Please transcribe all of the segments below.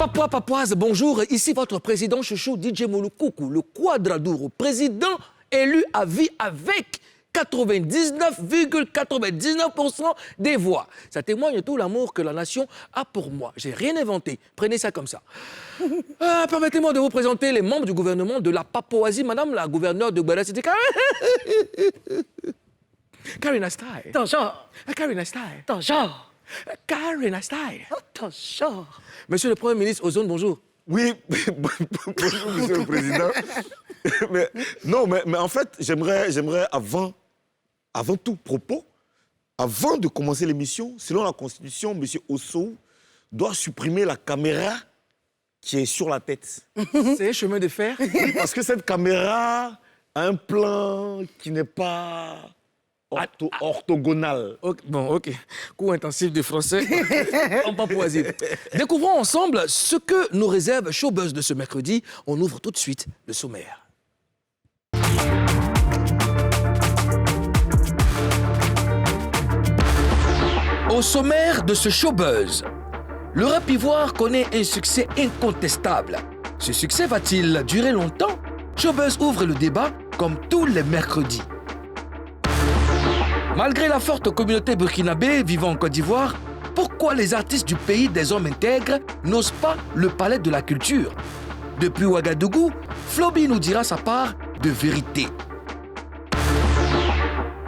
Papouas, papouases, bonjour. Ici votre président chouchou DJ Moulou-Koukou, le Quadradouro, président élu à vie avec 99,99% des voix. Ça témoigne tout l'amour que la nation a pour moi. J'ai rien inventé. Prenez ça comme ça. Permettez-moi de vous présenter les membres du gouvernement de la Papouasie, madame la gouverneure de Guadalajara. Karina Style. Bonjour. Karina Style. Bonjour. Karina Style. Bonjour. Monsieur le Premier ministre Ozone, bonjour. Oui, bonjour, monsieur le président. mais en fait, j'aimerais avant tout propos, avant de commencer l'émission, selon la Constitution, M. Ossou doit supprimer la caméra qui est sur la tête. C'est un chemin de fer. Oui, parce que cette caméra a un plan qui n'est pas orthogonal. Ok. Cours intensif de français en Papouasie. Découvrons ensemble ce que nous réserve Showbuzz de ce mercredi. On ouvre tout de suite le sommaire. Au sommaire de ce Showbuzz, le rap ivoire connaît un succès incontestable. Ce succès va-t-il durer longtemps? Showbuzz ouvre le débat comme tous les mercredis. Malgré la forte communauté burkinabé vivant en Côte d'Ivoire, pourquoi les artistes du pays des hommes intègres n'osent pas le palais de la culture? Depuis Ouagadougou, Flobi nous dira sa part de vérité.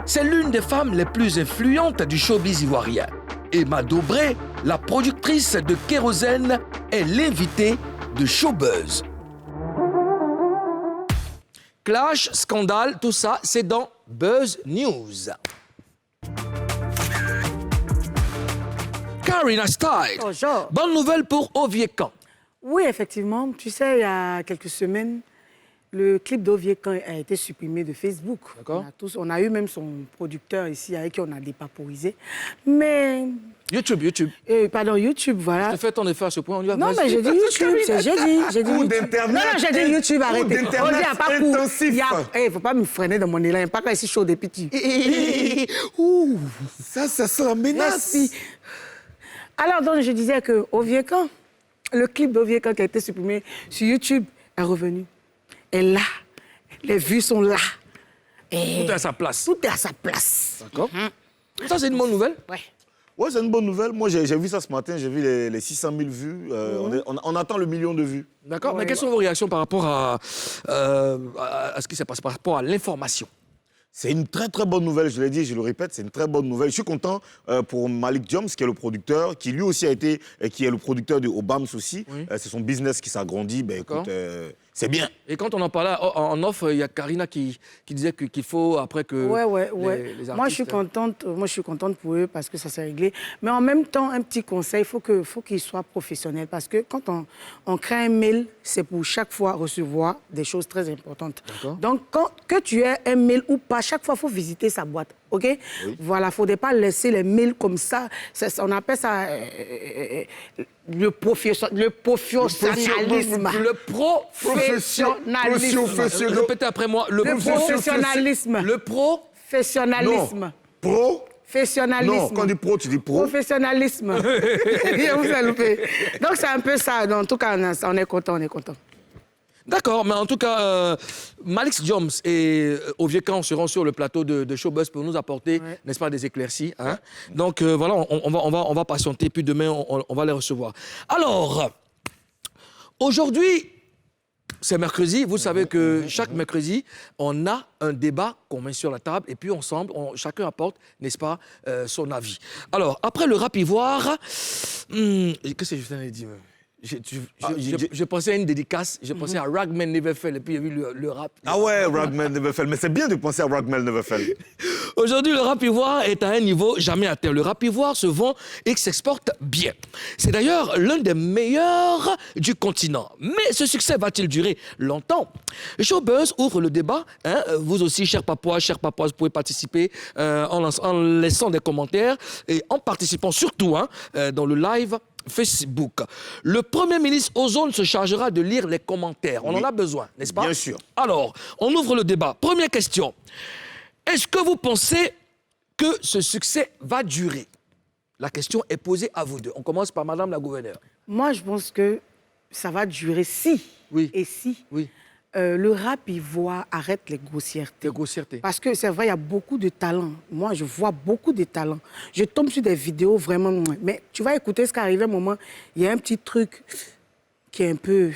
C'est l'une des femmes les plus influentes du showbiz ivoirien. Emma Dobré, la productrice de Kérosène, est l'invitée de Showbuzz. Clash, scandale, tout ça, c'est dans Buzz News. Karina Style. Bonjour. Bonne nouvelle pour Oviekan. Oui, effectivement. Tu sais, il y a quelques semaines, le clip d'Oviekan a été supprimé de Facebook. D'accord. On a eu même son producteur ici avec qui on a dépaporisé. Mais... YouTube. Pardon, YouTube, voilà. Je fais ton effet à ce point. On y va. Non, mais j'ai dit YouTube. J'ai dit Cours YouTube. d'Internet. Non, j'ai dit YouTube, arrêtez. Cours On dit, d'Internet à pas cours. intensif. Il ne faut pas me freiner dans mon élan. Il n'y a pas quand ici chaud des petits. Ouh, ça sent la menace. Merci. Alors, donc, je disais que Oviekan, le clip d'Oviekan qui a été supprimé sur YouTube est revenu. Et là, les vues sont là. Et Tout est à sa place. tout est à sa place. D'accord. Ça, c'est une bonne nouvelle. Ouais. Ouais, c'est une bonne nouvelle. Moi, j'ai vu ça ce matin, j'ai vu les 600 000 vues. On attend le million de vues. D'accord. Ouais, Mais quelles sont vos réactions par rapport à ce qui s'est passé, par rapport à l'information? C'est une très très bonne nouvelle, je l'ai dit, je le répète, c'est une très bonne nouvelle. Je suis content pour Malik Joms, qui est le producteur, qui lui aussi a été, qui est le producteur de Obams aussi. Oui. C'est son business qui s'agrandit. Ben, écoute, c'est bien. Et quand on en parlait en off, il y a Karina qui disait qu'il faut, après que Ouais. les artistes... Moi, je suis contente pour eux parce que ça s'est réglé. Mais en même temps, un petit conseil, il faut qu'ils soient professionnels. Parce que quand on crée un mail, c'est pour chaque fois recevoir des choses très importantes. D'accord. Donc, que tu aies un mail ou pas, chaque fois, il faut visiter sa boîte. OK? Oui. Voilà, il ne faudrait pas laisser les mails comme ça. On appelle ça le professionnalisme. Le professionnalisme. Répétez après moi. Le professionnalisme. Le Professionnalisme. Non. Pro. Professionnalisme. Non, quand tu dis pro, tu dis pro. Professionnalisme. Vous avez loupé. Donc, c'est un peu ça. En tout cas, on est content, D'accord, mais en tout cas, Malik Joms et Oviekan seront sur le plateau de Showbuzz pour nous apporter, n'est-ce pas, des éclaircies. Hein? Donc voilà, on va patienter, puis demain, on va les recevoir. Alors, aujourd'hui, c'est mercredi. Vous savez que chaque mercredi, on a un débat qu'on met sur la table et puis ensemble, chacun apporte, n'est-ce pas, son avis. Alors, après le rap ivoire, qu'est-ce que je t'en ai dit même? Je pensais à une dédicace, je pensais à Ragman Neverfell, et puis il y a eu le rap. Ah ouais, Ragman Neverfell. Mais c'est bien de penser à Ragman Neverfell. Aujourd'hui, le rap ivoire est à un niveau jamais atteint. Le rap ivoire se vend et s'exporte bien. C'est d'ailleurs l'un des meilleurs du continent. Mais ce succès va-t-il durer longtemps? Showbuzz ouvre le débat. Hein? Vous aussi, chers papouas, vous pouvez participer en laissant des commentaires et en participant surtout dans le live Facebook. Le Premier ministre Ozone se chargera de lire les commentaires. On en a besoin, n'est-ce pas? Bien sûr. Alors, on ouvre le débat. Première question. Est-ce que vous pensez que ce succès va durer? La question est posée à vous deux. On commence par Madame la gouverneure. Moi, je pense que ça va durer si, Oui. et si, Oui. le rap ivoire arrête les grossièretés. Les grossièretés. Parce que c'est vrai, il y a beaucoup de talents. Moi, je vois beaucoup de talents. Je tombe sur des vidéos vraiment... Mais tu vas écouter ce qui arrive à un moment, il y a un petit truc qui est un peu...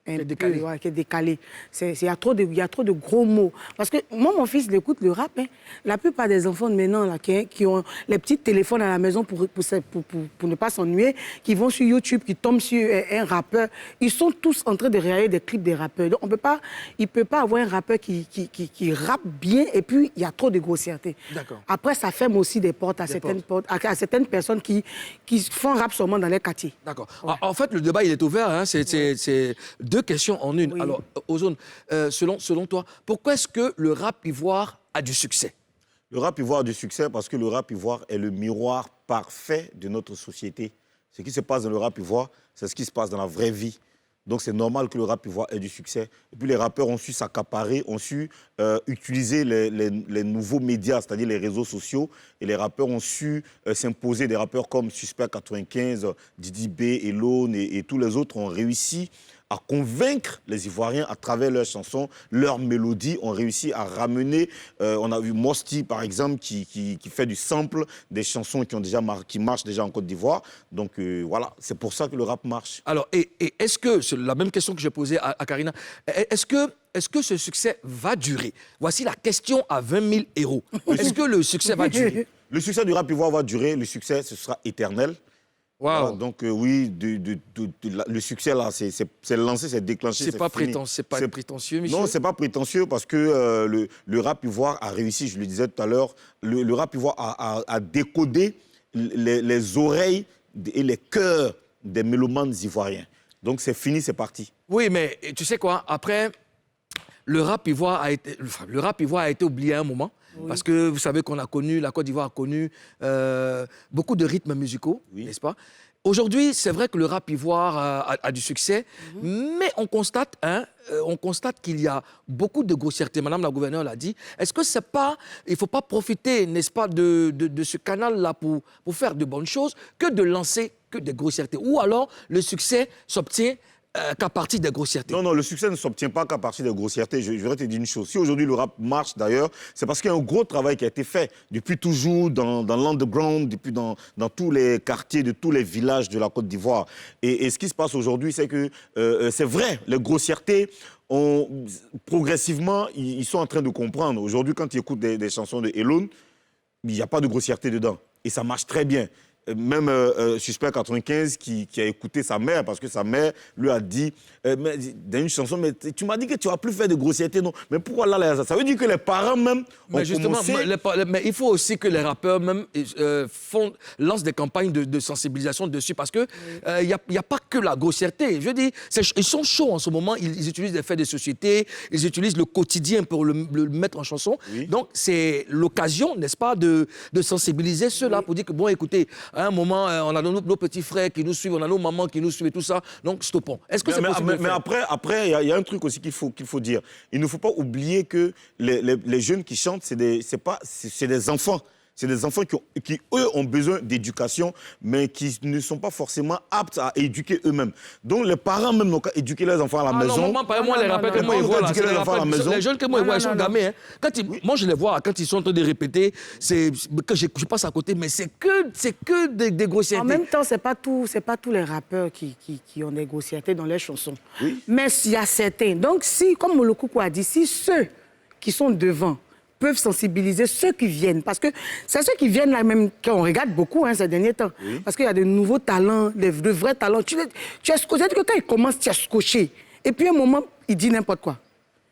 décalé. Qui est décalé. Il y a trop de gros mots. Parce que moi, mon fils, il écoute le rap. Hein. La plupart des enfants de maintenant, là, qui ont les petits téléphones à la maison pour ne pas s'ennuyer, qui vont sur YouTube, qui tombent sur un rappeur, ils sont tous en train de regarder des clips des rappeurs. Donc, il ne peut pas avoir un rappeur qui rappe bien et puis il y a trop de grossièreté. D'accord. Après, ça ferme aussi des portes à certaines personnes qui font rap seulement dans les quartiers. D'accord. En fait, le débat, il est ouvert. Hein. C'est deux questions en une. Oui. Alors, Ozone, selon toi, pourquoi est-ce que le rap ivoire a du succès? Le rap ivoire a du succès parce que le rap ivoire est le miroir parfait de notre société. Ce qui se passe dans le rap ivoire, c'est ce qui se passe dans la vraie vie. Donc c'est normal que le rap ivoire ait du succès. Et puis les rappeurs ont su s'accaparer, ont su utiliser les nouveaux médias, c'est-à-dire les réseaux sociaux. Et les rappeurs ont su s'imposer. Des rappeurs comme Suspect 95, Didi B, Elone et tous les autres ont réussi à convaincre les Ivoiriens à travers leurs chansons, leurs mélodies, ont réussi à ramener, on a vu Mosti par exemple qui fait du sample des chansons qui marchent déjà en Côte d'Ivoire. Donc voilà, c'est pour ça que le rap marche. Alors, et est-ce que, c'est la même question que j'ai posée à Karina, est-ce que ce succès va durer? Voici la question à 20 000 euros. Est-ce que le succès va durer? Le succès du rap ivoire va durer, le succès ce sera éternel. Wow. Voilà, donc oui, le succès là, c'est lancé, c'est déclenché, C'est pas fini. prétentieux, Michel? Non, c'est pas prétentieux parce que le rap ivoire a réussi, je le disais tout à l'heure, le rap ivoire a décodé les oreilles et les cœurs des mélomanes ivoiriens. Donc c'est fini, c'est parti. Oui, mais tu sais quoi? Après, le rap ivoire a été oublié à un moment. Oui. Parce que vous savez qu'on a connu, la Côte d'Ivoire a connu beaucoup de rythmes musicaux, oui. N'est-ce pas? Aujourd'hui, c'est vrai que le rap ivoire a du succès, mais on constate qu'il y a beaucoup de grossièreté. Madame la gouverneure l'a dit. Est-ce que c'est pas, il ne faut pas profiter, n'est-ce pas, de ce canal-là pour faire de bonnes choses, que de lancer que des grossièretés? Ou alors, le succès s'obtient qu'à partir des grossièretés? Non, le succès ne s'obtient pas qu'à partir des grossièretés. Je voudrais te dire une chose. Si aujourd'hui le rap marche d'ailleurs, c'est parce qu'il y a un gros travail qui a été fait depuis toujours dans l'underground, depuis dans tous les quartiers, de tous les villages de la Côte d'Ivoire. Et ce qui se passe aujourd'hui, c'est que c'est vrai, les grossièretés, progressivement, ils sont en train de comprendre. Aujourd'hui, quand ils écoutent des chansons de Elone, il n'y a pas de grossièreté dedans. Et ça marche très bien. Même Suspect 95 qui a écouté sa mère parce que sa mère lui a dit dans une chanson, mais tu m'as dit que tu vas plus faire de grossièreté, non? Mais pourquoi là, ça veut dire que les parents même ont commencé... Mais il faut aussi que les rappeurs même lancent des campagnes de sensibilisation dessus parce que il n'y a pas que la grossièreté. Je dis, ils sont chauds en ce moment, ils utilisent des faits de société, ils utilisent le quotidien pour le mettre en chanson. Oui. Donc c'est l'occasion, n'est-ce pas, de sensibiliser ceux-là pour dire que, bon, écoutez, à un moment, on a nos petits frères qui nous suivent, on a nos mamans qui nous suivent et tout ça, donc stoppons. Est-ce que c'est possible de le faire? Mais après, il y a un truc aussi qu'il faut dire. Il ne faut pas oublier que les jeunes qui chantent, c'est des enfants. C'est des enfants qui, eux, ont besoin d'éducation, mais qui ne sont pas forcément aptes à éduquer eux-mêmes. Donc, les parents même n'ont qu'à éduquer leurs enfants à la maison. Non, pas moi, les rappeurs que moi, ils voient, les jeunes que moi, ils voient, ils sont gamés. Hein. Moi, je les vois, quand ils sont en train de répéter, que je passe à côté, mais c'est que des grossièretés. En même temps, c'est pas tous les rappeurs qui ont des grossièretés dans leurs chansons. Oui. Mais il y a certains. Donc, si, comme Molokoukou a dit, si ceux qui sont devant peuvent sensibiliser ceux qui viennent. Parce que c'est ceux qui viennent là même qu'on regarde beaucoup ces derniers temps. Oui. Parce qu'il y a de nouveaux talents, de vrais talents. Tu es scotché, que quand il commence, tu es scotché. Et puis à un moment, il dit n'importe quoi.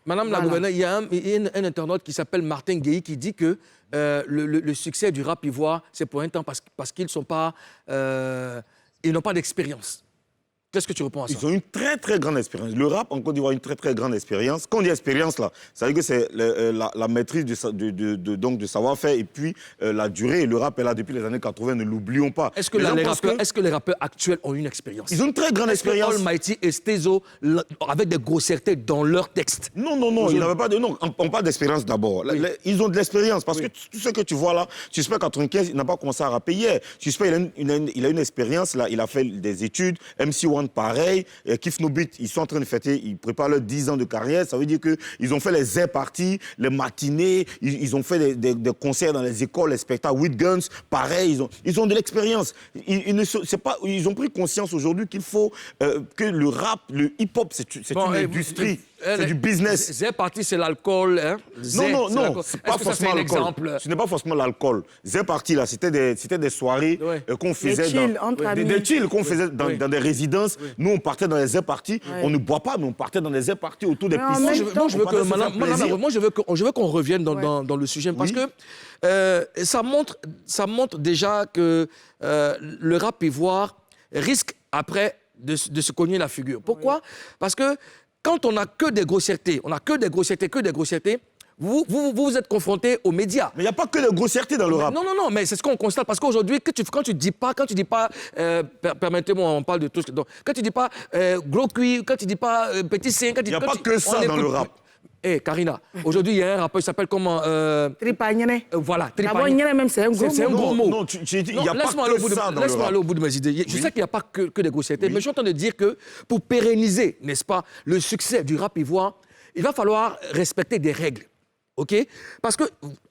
Madame la gouverneure, il y a un internaute qui s'appelle Martin Guéhi qui dit que le succès du rap ivoire, c'est pour un temps parce qu'ils sont pas, ils n'ont pas d'expérience. Qu'est-ce que tu réponds à ça? Ils ont une très, très grande expérience. Le rap en Côte d'Ivoire a une très, très grande expérience. Quand on dit expérience, là, ça veut dire que c'est la maîtrise donc, de savoir-faire et puis la durée. Le rap est là depuis les années 80, ne l'oublions pas. Est-ce que les rappeurs actuels ont une expérience? Ils ont une très grande expérience. Est-ce que Almighty et Stezo, avec des grossièretés dans leurs textes? Non, ils n'avaient pas n'ont pas d'expérience d'abord. Oui. Ils ont de l'expérience parce que tout ce que tu vois là, Suspect 95, il n'a pas commencé à rapper hier. Suspect, il a une expérience, là, il a fait des études. MC1 MC1, pareil. Kif No Beat, ils sont en train de fêter, ils préparent leurs 10 ans de carrière. Ça veut dire qu'ils ont fait les air parties, les matinées, ils ont fait des concerts dans les écoles, les spectacles. With Guns, pareil, ils ont de l'expérience. Ils ont pris conscience aujourd'hui qu'il faut que le rap, le hip-hop, c'est une industrie. C'est du business. Zé Parti, c'est l'alcool. Hein? Non, c'est pas forcément l'alcool. Ce n'est pas forcément l'alcool. Zé Parti, là, c'était des soirées qu'on faisait des chills qu'on faisait dans des résidences. Nous, on partait dans les Zé Party. On ne boit pas, mais on partait dans les Zé Party autour des piscines. Moi, je veux qu'on revienne dans le sujet parce que ça montre déjà que le rap ivoire risque après de se cogner la figure. Pourquoi? Parce que quand on n'a que des grossièretés, vous êtes confrontés aux médias. Mais il n'y a pas que des grossièretés dans le rap. Non, mais c'est ce qu'on constate. Parce qu'aujourd'hui, quand tu dis pas, permettez-moi, on parle de tout ce que... Donc, quand tu dis pas gros cuir, quand tu dis pas petit sein... Il n'y a pas que ça dans le rap. Karina, aujourd'hui, il y a un rappeur qui s'appelle comment Tripagné. Voilà, Tripagné. Même, c'est un gros mot. Non, il n'y a pas que ça dans le rap. Laisse-moi aller au bout de mes idées. Je sais qu'il n'y a pas que des grossièretés, mais je suis en train de dire que pour pérenniser, n'est-ce pas, le succès du rap ivoire, il va falloir respecter des règles. OK? Parce que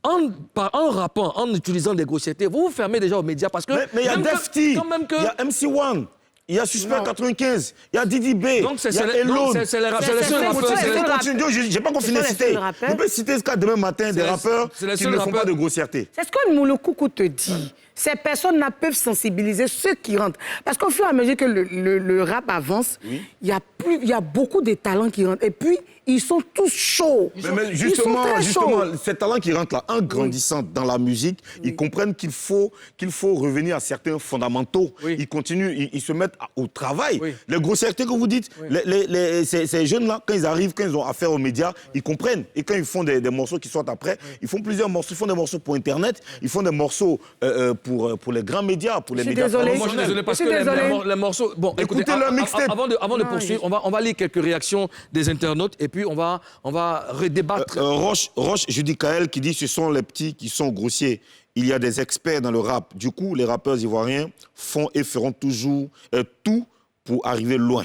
en rappant, en utilisant des grossièretés, vous vous fermez déjà aux médias parce que... Mais il y a Defty, il y a MC1. Il y a Suspect 95, il y a Didi B, donc il y a Elone. C'est les rappeurs. J'ai pas continué de citer. Vous pouvez citer jusqu'à demain matin des rappeurs qui ne font pas de grossièreté. C'est ce que Moulokoukou te dit. Ces personnes-là peuvent sensibiliser ceux qui rentrent. Parce qu'au fur et à mesure que le rap avance, il y a beaucoup de talents qui rentrent. Et puis, ils sont tous chauds. Mais justement, ces talents qui rentrent là, en grandissant dans la musique, ils comprennent qu'il faut revenir à certains fondamentaux. Ils continuent, ils se mettent au travail. Les grossièretés que vous dites, ces jeunes-là, quand ils arrivent, quand ils ont affaire aux médias, ils comprennent. Et quand ils font des morceaux qui sortent après, ils font plusieurs morceaux. Ils font des morceaux pour Internet, ils font des morceaux pour les grands médias, pour les médias. Moi, je suis désolé parce que les morceaux... Bon, écoutez, leur mixtape. Avant de poursuivre, on va lire quelques réactions des internautes et puis on va redébattre. Roche Judicaël qui dit ce sont les petits qui sont grossiers. Il y a des experts dans le rap. Du coup, les rappeurs ivoiriens font et feront toujours tout pour arriver loin.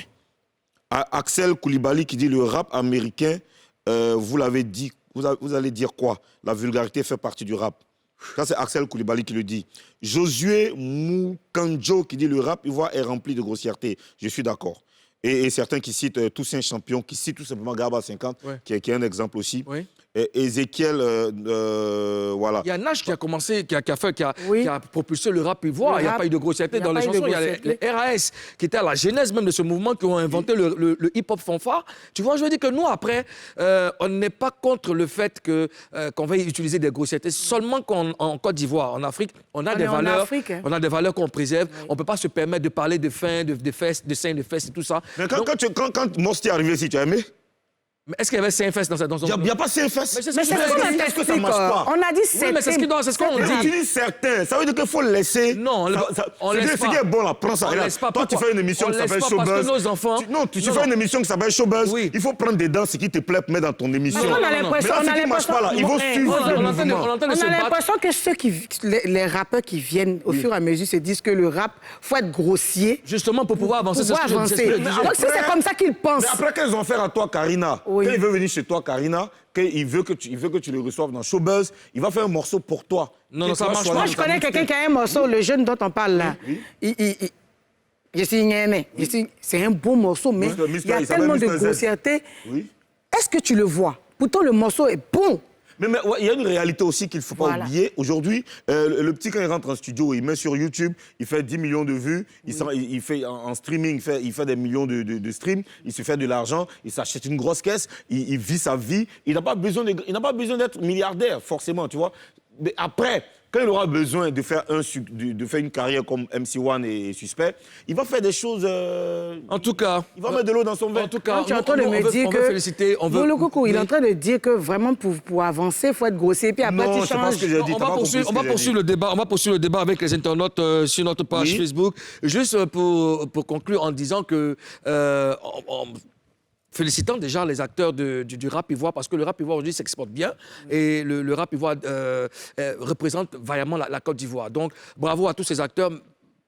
Axel Koulibaly qui dit le rap américain, vous l'avez dit, vous allez dire quoi? La vulgarité fait partie du rap. Ça, c'est Axel Koulibaly qui le dit. Josué Moukanjo qui dit le rap ivoire est rempli de grossièreté. Je suis d'accord. Et certains qui citent Toussaint Champion, qui citent tout simplement Garba 50, qui est un exemple aussi. Ézéchiel, voilà. Il y a Nash qui a commencé, qui a propulsé le rap ivoire. Il n'y a pas eu de grossièreté dans les chansons. Il y a les RAS qui étaient à la genèse même de ce mouvement, qui ont inventé le hip-hop fanfare. Tu vois, je veux dire que nous, après, on n'est pas contre le fait qu'on veuille utiliser des grossièretés. Seulement qu'en Côte d'Ivoire, en Afrique, on a des valeurs. On a des valeurs qu'on préserve. On ne peut pas se permettre de parler de faim, de fesses, de seins, de fesses et tout ça. Mais quand Mosti est arrivé ici, tu as aimé? Mais est-ce qu'il y avait 5 fesses dans son... Il n'y a pas 5 fesses. Mais c'est ce que ça marche pas. On a dit certains. Oui, mais c'est ce qu'on dit. Tu dis certains. Ça veut dire qu'il faut laisser. Non, on laisse pas. Ce qui est bon là, prends ça. Toi, tu fais une émission qui s'appelle Showbuzz. Non, tu fais une émission qui s'appelle Showbuzz. Il faut prendre dedans ce qui te plaît, mettre dans ton émission. On a l'impression ils vont suivre le mouvement. On a l'impression que les rappeurs qui viennent au fur et à mesure se disent que le rap, il faut être grossier. Justement, pour pouvoir avancer. Donc si c'est comme ça qu'ils pensent. Mais après, qu'elles ont affaire à toi, Karina, quand il veut venir chez toi, Karina, qu'il veut que tu le reçoives dans Showbuzz, il va faire un morceau pour toi. Non, ça marche pas. Moi, je connais quelqu'un qui a un morceau, le jeune dont on parle là. Je suis Ngéné. C'est un beau morceau, mais il y a tellement de grossièreté. Est-ce que tu le vois? Pourtant, le morceau est bon. Mais il y a une réalité aussi qu'il ne faut pas oublier. Aujourd'hui, le petit, quand il rentre en studio, il met sur YouTube, il fait 10 millions de vues, il fait en streaming, il fait des millions de streams, il se fait de l'argent, il s'achète une grosse caisse, il vit sa vie. Il n'a pas besoin d'être milliardaire, forcément, tu vois. Mais après, quand il aura besoin de faire une carrière comme MC1 et Suspect, il va faire des choses... En tout cas... Il va mettre de l'eau dans son verre. En tout cas, tu es en train de me dire que... féliciter, il est en train de dire que vraiment pour avancer, il faut être grossier. Puis après, tu changes. On va poursuivre le débat avec les internautes sur notre page Facebook. Juste pour conclure en disant que... Félicitant déjà les acteurs du rap ivoire, parce que le rap ivoire aujourd'hui s'exporte bien et le rap ivoire représente vaillamment la Côte d'Ivoire. Donc bravo à tous ces acteurs.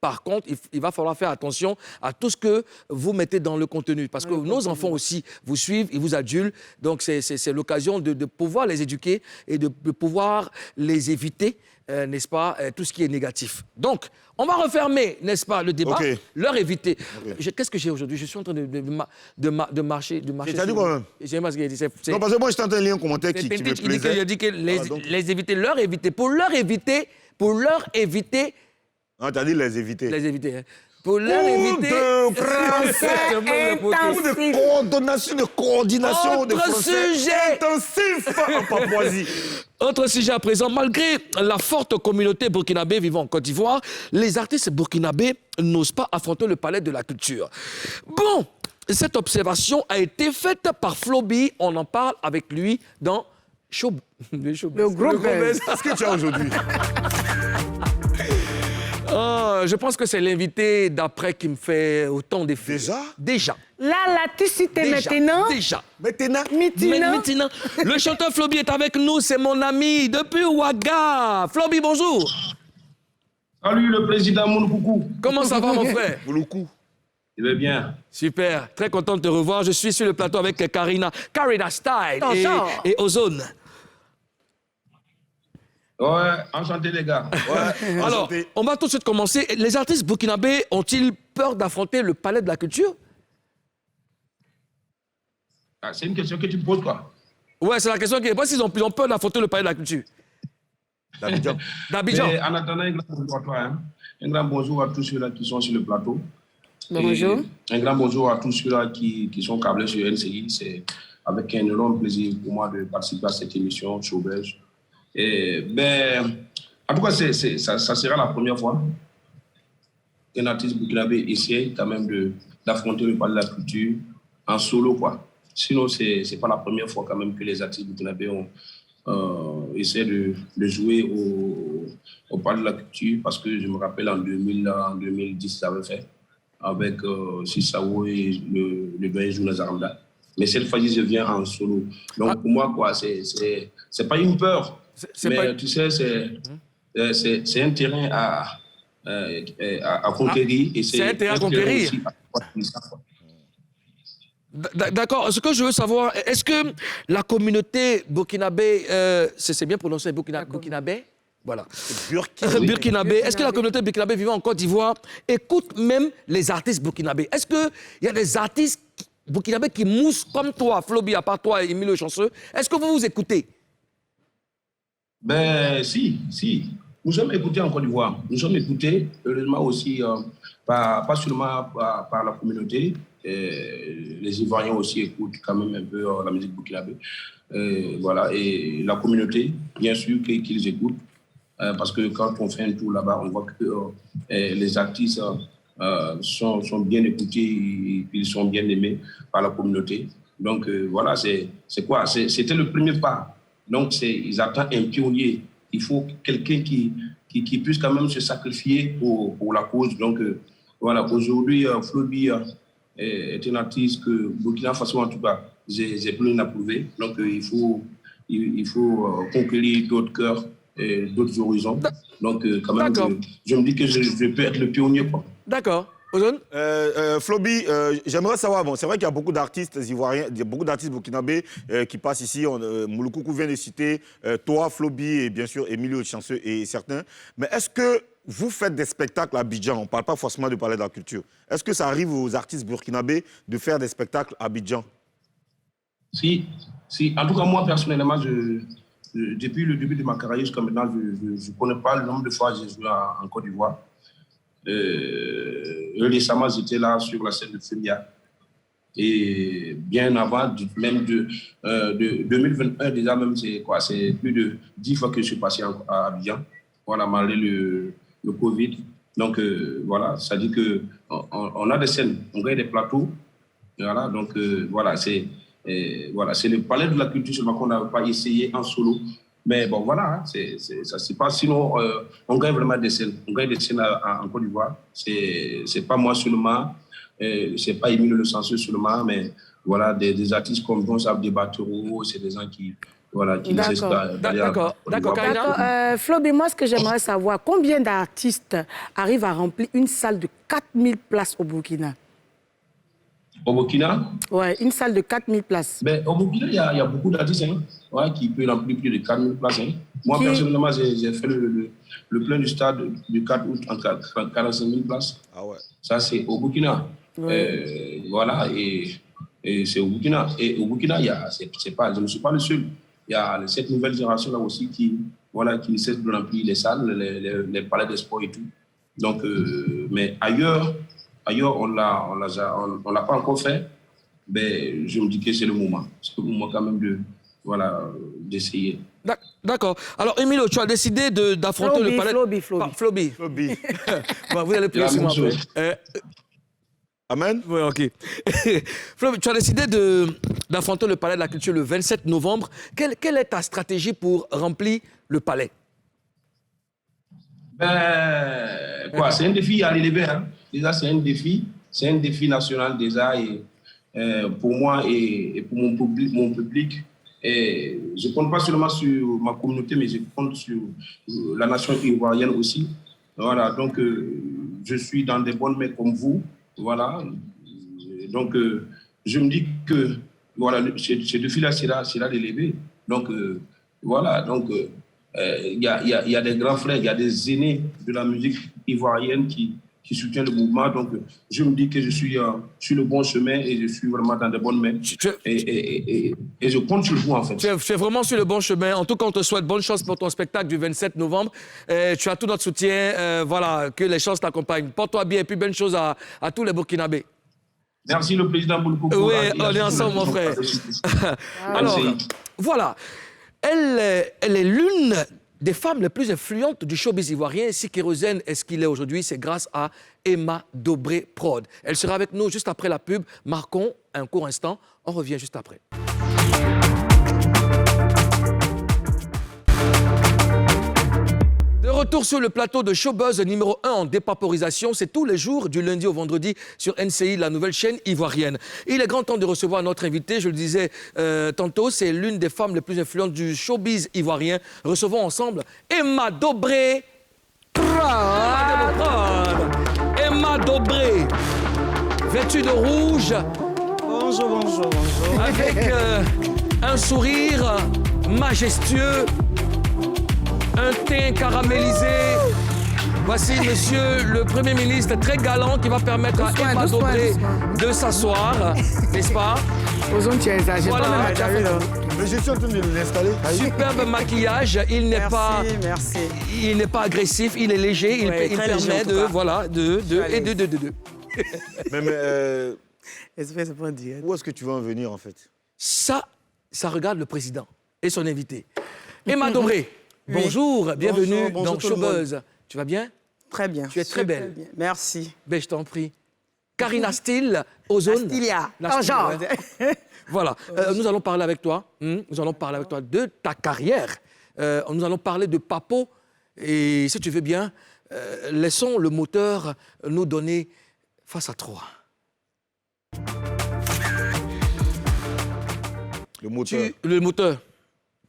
Par contre, il va falloir faire attention à tout ce que vous mettez dans le contenu. Parce que nos enfants aussi vous suivent, ils vous adulent. Donc, c'est l'occasion de pouvoir les éduquer et de pouvoir les éviter, n'est-ce pas, tout ce qui est négatif. Donc, on va refermer, n'est-ce pas, le débat, leur éviter. Qu'est-ce que j'ai aujourd'hui? Je suis en train de marcher. J'ai dit quoi même? J'ai pas ce qu'il a dit. Non, parce que moi, je t'entends lire un commentaire qui me plaisait. Il a dit que les éviter, leur éviter. Pour leur éviter... Ah, t'as dit les éviter. Les éviter, hein. Pour leur éviter... de coordination de français sujet intensif en Papouasie. Autre sujet à présent, malgré la forte communauté burkinabé vivant en Côte d'Ivoire, les artistes burkinabés n'osent pas affronter le palais de la culture. Bon, cette observation a été faite par Floby, on en parle avec lui dans Le gros buzz. Qu'est-ce que tu as aujourd'hui? Je pense que c'est l'invité d'après qui me fait autant d'effets. Déjà. Là, tu citais maintenant. Maintenant. Le chanteur Floby est avec nous, c'est mon ami depuis Ouaga. Floby, bonjour. Salut le président Mouloukou. Comment ça va mon frère? Mouloukou. Il va bien. Super, très content de te revoir. Je suis sur le plateau avec Karina Style et Ozone. Ouais, enchanté les gars. Ouais, alors, on va tout de suite commencer. Les artistes burkinabés ont-ils peur d'affronter le palais de la culture? Ah, c'est une question que tu me poses, quoi. Ouais, c'est la question qui est posée. Ils ont peur d'affronter le palais de la culture. D'Abidjan. Mais en attendant, un grand bonjour à toi. Hein. Un grand bonjour à tous ceux-là qui sont sur le plateau. Bonjour. Un grand bonjour à tous ceux-là qui sont câblés sur NCI. C'est avec un énorme plaisir pour moi de participer à cette émission Showbuzz. En tout cas, ça sera la première fois qu'un artiste burkinabé essaie quand même d'affronter le palais de la culture en solo, quoi. Sinon, c'est pas la première fois quand même que les artistes burkinabés ont essayé de jouer au palais de la culture, parce que je me rappelle en 2010, ça avait fait avec Sissao et le doyen Jouna Zaranda. Mais cette fois-ci, je viens en solo. Donc pour moi, quoi, c'est pas une peur. Mais tu sais, c'est un terrain à conquérir. Et c'est un terrain à conquérir. D'accord. Ce que je veux savoir, est-ce que la communauté burkinabé, c'est bien prononcé burkinabé? Voilà. Burkinabé. Est-ce que la communauté burkinabé vivant en Côte d'Ivoire écoute même les artistes burkinabés? Est-ce qu'il y a des artistes burkinabés qui moussent comme toi, Floby, à part toi et Émile Le Chanceux? Est-ce que vous vous écoutez? Si. Nous sommes écoutés en Côte d'Ivoire. Nous sommes écoutés, heureusement aussi, pas seulement par la communauté. Les Ivoiriens aussi écoutent quand même un peu la musique burkinabé. Voilà. Et la communauté, bien sûr, qu'ils écoutent. Parce que quand on fait un tour là-bas, on voit que les artistes sont bien écoutés, ils sont bien aimés par la communauté. Donc voilà, c'est quoi? C'était le premier pas. Donc, ils attendent un pionnier. Il faut quelqu'un qui puisse quand même se sacrifier pour la cause. Donc, voilà, aujourd'hui, Floby est un artiste que Burkina Faso, en tout cas, j'ai plein d'approuver. Donc, il faut conquérir d'autres cœurs, d'autres horizons. Donc, quand même, je me dis que je peux être le pionnier, quoi. D'accord. Ozone? Floby, j'aimerais savoir, bon, c'est vrai qu'il y a beaucoup d'artistes ivoiriens, beaucoup d'artistes burkinabés qui passent ici. Mouloukou vient de citer toi, Floby et bien sûr Émile Chanceux et certains. Mais est-ce que vous faites des spectacles à Abidjan? On ne parle pas forcément de palais de la culture. Est-ce que ça arrive aux artistes burkinabés de faire des spectacles à Abidjan? Si. En tout cas, moi, personnellement, depuis le début de ma carrière jusqu'à maintenant, je ne connais pas le nombre de fois que j'ai joué en Côte d'Ivoire. Récemment, j'étais là sur la scène de Femia. Et bien avant, même de 2021, déjà, même, c'est plus de 10 fois que je suis passé à Abidjan. Voilà, malgré le Covid. Donc, voilà, ça dit qu'on a des scènes, on gagne des plateaux. Voilà, donc, voilà, c'est le palais de la culture seulement qu'on n'a pas essayé en solo. Mais bon, voilà, ça se passe. Sinon, on gagne vraiment des scènes. On gagne des scènes en Côte d'Ivoire. C'est pas moi seulement, c'est pas Émile Le Chanceux seulement, mais voilà, des artistes comme Gonzalo de Batero, c'est des gens qui voilà, qui ne cesse d'aller à D'accord, Karina. D'accord. Floby, moi, ce que j'aimerais savoir, combien d'artistes arrivent à remplir une salle de 4000 places au Burkina? Au Burkina? Ouais, une salle de 4000 places. Ben, au Burkina, il y a beaucoup d'artistes qui peuvent remplir plus de 4000 places. Moi, personnellement, j'ai fait le plein du stade du 4 août en 45 000 places. Ah ouais. Ça, c'est au Burkina. Ouais. Voilà, et c'est au Burkina. Et au Burkina, je ne suis pas le seul. Il y a cette nouvelle génération-là aussi qui ne cesse de remplir les salles, les palais de sport et tout. Donc, mais ailleurs, on l'a pas encore fait. Mais je me dis que c'est le moment. C'est le moment quand même d'essayer. D'accord. Alors, Emilio, tu as décidé d'affronter le palais... Floby. Bon, vous allez plus sur moi après. Amen. Oui, OK. Floby, tu as décidé d'affronter le palais de la culture le 27 novembre. Quelle est ta stratégie pour remplir le palais? C'est un défi à relever. Déjà, c'est un défi national déjà. Et pour moi et pour mon public. Et je ne compte pas seulement sur ma communauté, mais je compte sur la nation ivoirienne aussi. Voilà, donc je suis dans des bonnes mains comme vous. Voilà, donc je me dis que ce défi-là sera relevé. Donc voilà, donc il y a des grands frères, il y a des aînés de la musique ivoirienne qui soutient le mouvement. Donc, je me dis que je suis sur le bon chemin et je suis vraiment dans de bonnes mains. Et je compte sur vous, en fait. Tu es vraiment sur le bon chemin. En tout cas, on te souhaite bonne chance pour ton spectacle du 27 novembre. Tu as tout notre soutien. Voilà, que les chances t'accompagnent. Porte-toi bien et puis bonne chose à tous les Burkinabés. Merci, le président Boulkou. Oui, on est ensemble, mon frère. Alors, voilà. Elle est l'une des femmes les plus influentes du showbiz ivoirien. Si Kérosène est ce qu'il est aujourd'hui, c'est grâce à Emma Dobré Prod. Elle sera avec nous juste après la pub. Marquons un court instant. On revient juste après. De retour sur le plateau de Showbuzz numéro 1 en dépaporisation, c'est tous les jours du lundi au vendredi sur NCI, la nouvelle chaîne ivoirienne. Il est grand temps de recevoir notre invité, je le disais tantôt, c'est l'une des femmes les plus influentes du showbiz ivoirien. Recevons ensemble Emma Dobré Prod. Emma Dobré, vêtue de rouge. Bonjour. Avec un sourire majestueux. Un teint caramélisé. Voici monsieur le Premier ministre très galant qui va permettre à Emma Dobré de s'asseoir, n'est-ce pas? Tu exagères. Voilà. Mais je suis en train de l'installer. Superbe maquillage, il n'est pas agressif, il est léger, il permet léger, de Mais où est-ce que tu veux en venir en fait? Ça regarde le président et son invité. Emma Dobré. Bonjour, bienvenue dans Showbuzz. Tu vas bien? Très bien. Tu es très belle. Bien. Merci. Ben, je t'en prie. Karina Steele, Ozone. Astilia. Voilà. Nous allons parler avec toi. Nous allons parler avec toi de ta carrière. Nous allons parler de Papo. Et si tu veux bien, laissons le moteur nous donner face à toi. Le moteur. Le moteur.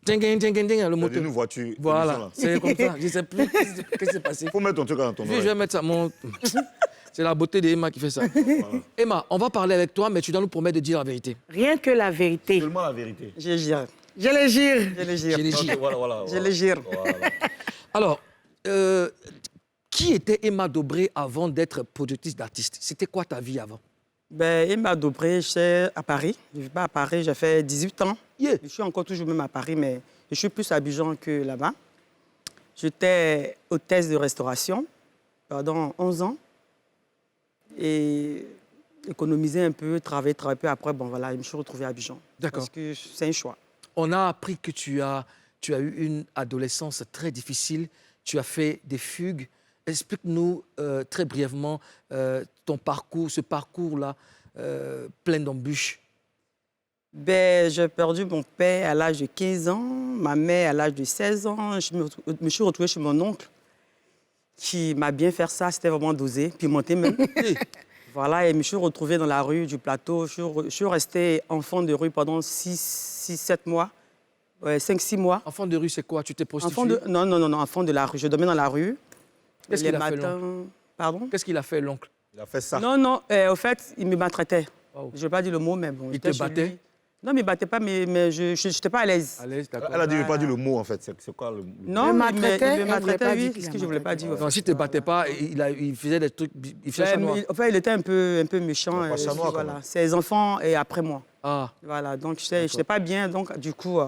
Le moteur. Une voiture. Voilà, c'est comme ça. Je ne sais plus ce qui s'est passé. Il faut mettre ton truc dans ton oreille. Je vais mettre ça. C'est la beauté d'Emma qui fait ça. Voilà. Emma, on va parler avec toi, mais tu dois nous promettre de dire la vérité. Rien que la vérité. Seulement la vérité. Je les gire. Je les gire. Je les gire. Alors, qui était Emma Dobré avant d'être productrice d'artiste? C'était quoi ta vie avant? Emma Dobré, j'étais à Paris. Je ne vis pas à Paris, j'ai fait 18 ans. Yeah. Je suis encore toujours même à Paris, mais je suis plus à Abidjan que là-bas. J'étais hôtesse de restauration pendant 11 ans. Et économiser un peu, travailler un peu. Après, bon, voilà, je me suis retrouvée à Abidjan. D'accord. Parce que c'est un choix. On a appris que tu as eu une adolescence très difficile. Tu as fait des fugues. Explique-nous très brièvement ton parcours, ce parcours-là, plein d'embûches. J'ai perdu mon père à l'âge de 15 ans, ma mère à l'âge de 16 ans. Je me suis retrouvée chez mon oncle qui m'a bien fait ça. C'était vraiment dosé, puis monté même. Voilà, et je me suis retrouvée dans la rue du plateau. Je suis restée enfant de rue pendant 6-7 mois. 5-6 mois. Enfant de rue, c'est quoi? Tu t'es prostituée? Non, enfant de la rue. Je dormais dans la rue. Qu'est-ce Les qu'il a fait, matins... Pardon? Qu'est-ce qu'il a fait, l'oncle? Il a fait ça. Non, au fait, il me maltraitait. Wow. Je ne vais pas dire le mot, mais bon. Il j'étais te chez battait? lui. Non, il ne me battait pas, mais je n'étais pas à l'aise. À l'aise, d'accord. Elle a dit, je n'ai pas dit le mot, en fait. C'est quoi le mot? Non, Le mais maltraitait, il me elle voulait maltraitait, pas oui. dire qu'il C'est ce a que je ne voulais pas dire. Non, s'il ne te battait pas, il faisait des trucs... Il faisait chat noir. Enfin, il était un peu méchant. Pas chat noir, quand voilà. même. Ses enfants et après moi. Ah. Voilà, donc je n'étais pas bien. Donc, du coup,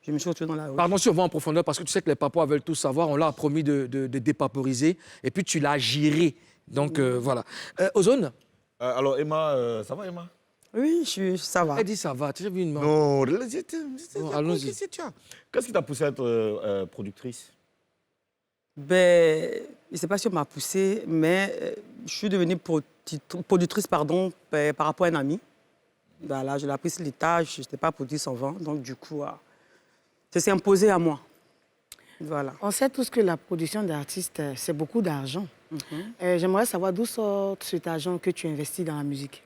je me suis retrouvée dans la rue. Pardon si on va en profondeur, parce que tu sais que les papas veulent tout savoir. On leur a promis de dépaporiser. Et puis, tu l'as géré. Donc, voilà. Ozone, Alors, Emma, ça va, Emma? Oui, ça va. elle dit ça va. Tu as vu une main? Non, allons-y. Qu'est-ce qui t'a poussé à être productrice? Ben, je ne sais pas si on m'a poussée, mais je suis devenue productrice par rapport à un ami. Voilà, je l'ai appris sur l'étage, je n'étais pas productrice en vent, donc du coup, ça s'est imposé à moi. Voilà. On sait tous que la production d'artistes, c'est beaucoup d'argent. J'aimerais savoir d'où sort cet argent que tu investis dans la musique.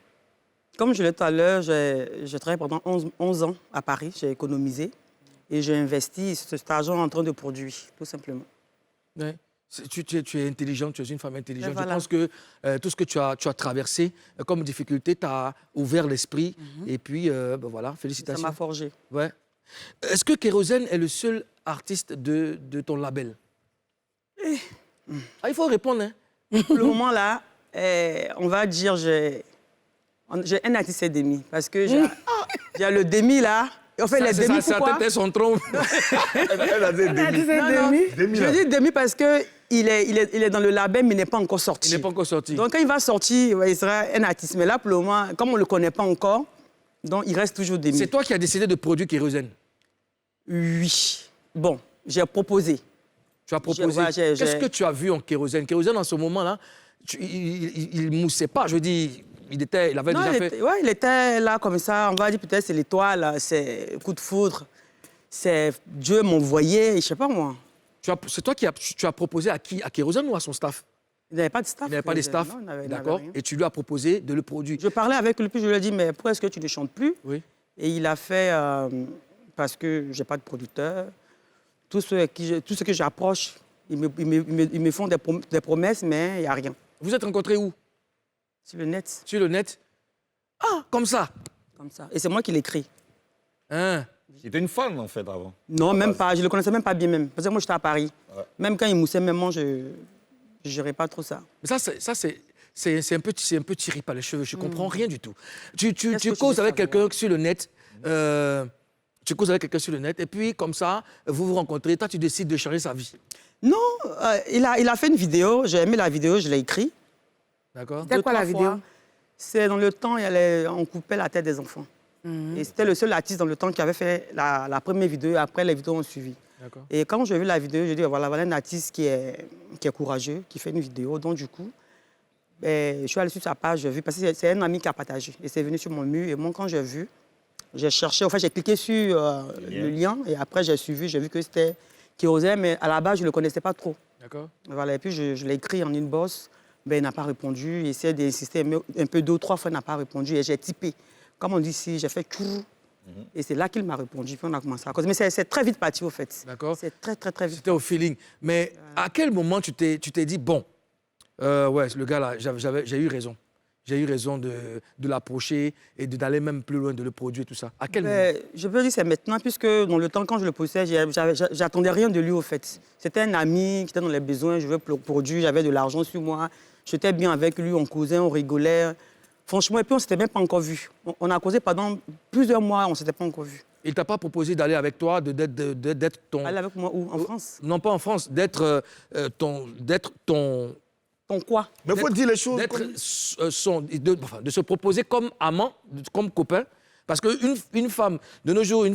Comme je l'ai dit tout à l'heure, j'ai travaillé pendant 11 ans à Paris, j'ai économisé et j'ai investi cet argent en train de produire, tout simplement. Ouais. Tu es intelligente, tu es une femme intelligente. Voilà. Je pense que tout ce que tu as traversé comme difficulté t'a ouvert l'esprit. Et puis, voilà, Ça félicitations. m'a forgé. Ouais. Est-ce que Kérosène est le seul artiste de ton label? Il faut répondre. Hein. Pour le moment, là, on va dire j'ai un artiste et demi. Parce que j'ai le demi, là. En fait, les demi, pourquoi? Sa tête est son tronc. Elle a dit demi. Non, je dis demi parce qu'il est dans le label, mais il n'est pas encore sorti. Il n'est pas encore sorti. Donc, quand il va sortir, ouais, il sera un artiste. Mais là, pour le moment, comme on ne le connaît pas encore, donc il reste toujours demi. C'est toi qui as décidé de produire Kérosène. Oui. Bon, j'ai proposé. Tu as proposé. Qu'est-ce que tu as vu en Kérosène? Kérosène, en ce moment-là, il ne moussait pas. Je veux dire, il avait déjà fait... Ouais, il était là comme ça. On va dire peut-être c'est l'étoile, c'est coup de foudre. C'est Dieu m'envoyait, je ne sais pas moi. C'est toi qui as proposé à qui? À Kérosène ou à son staff? Il n'avait pas de staff. Il n'avait pas de staff. Non, il n'avait D'accord. rien. Et tu lui as proposé de le produire. Je parlais avec lui, puis je lui ai dit, mais pourquoi est-ce que tu ne chantes plus? Oui. Et il a fait, parce que je n'ai pas de producteur. Tout ce que j'approche, ils me font des promesses, mais il n'y a rien. Vous êtes rencontrés où? Sur le net. Sur le net? Ah, comme ça? Comme ça. Et c'est moi qui l'écris. Hein? J'étais une fan, en fait, avant. Non, même pas. Je ne le connaissais même pas bien, même. Parce que moi, j'étais à Paris. Ouais. Même quand il moussait, même moi, je ne gérais pas trop ça. Mais c'est un peu tiré par les cheveux. Je ne comprends rien du tout. Tu Qu'est-ce que tu causes veux avec savoir? quelqu'un sur le net. Tu causes avec quelqu'un sur le net. Et puis, comme ça, vous vous rencontrez. Toi, tu décides de changer sa vie. Non, il a fait une vidéo. J'ai aimé la vidéo, je l'ai écrite. D'accord? C'était quoi la 2-3 vidéo? fois. C'est dans le temps, on coupait la tête des enfants. Et c'était le seul artiste dans le temps qui avait fait la première vidéo. Après, les vidéos ont suivi. D'accord. Et quand j'ai vu la vidéo, j'ai dit, voilà un artiste qui est courageux, qui fait une vidéo. Donc, du coup, je suis allée sur sa page, j'ai vu, parce que c'est un ami qui a partagé. Et c'est venu sur mon mur. Et moi, quand j'ai vu, j'ai cherché, en fait, j'ai cliqué sur le lien. Et après, j'ai suivi, j'ai vu que c'était Kérosène, mais à la base, je ne le connaissais pas trop. D'accord. Voilà, et puis je l'ai écrit en inbox. Ben, il n'a pas répondu. Il essaie d'insister un peu 2 ou 3 fois, il n'a pas répondu. Et j'ai typé. Comme on dit ici, j'ai fait tout. Et c'est là qu'il m'a répondu. Puis on a commencé à causer. Mais c'est très vite parti, au fait. D'accord. C'est très, très, très vite. C'était au feeling. Mais à quel moment tu t'es dit, bon, ouais, le gars là, j'ai eu raison. J'ai eu raison de l'approcher et d'aller même plus loin, de le produire, tout ça. À quel moment? Je peux dire c'est maintenant, puisque dans le temps, quand je le poussais, j'attendais rien de lui, au fait. C'était un ami qui était dans les besoins, je veux produire, j'avais de l'argent sur moi. J'étais bien avec lui, on causait, on rigolait. Franchement, et puis on ne s'était même pas encore vu. On a causé pendant plusieurs mois, on ne s'était pas encore vu. Il t'a pas proposé d'aller avec toi, d'être ton... Aller avec moi où? En France? Non, pas en France, d'être ton... Ton quoi? Mais il faut dire les choses. D'être de se proposer comme amant, comme copain. Parce qu'une femme, de nos jours,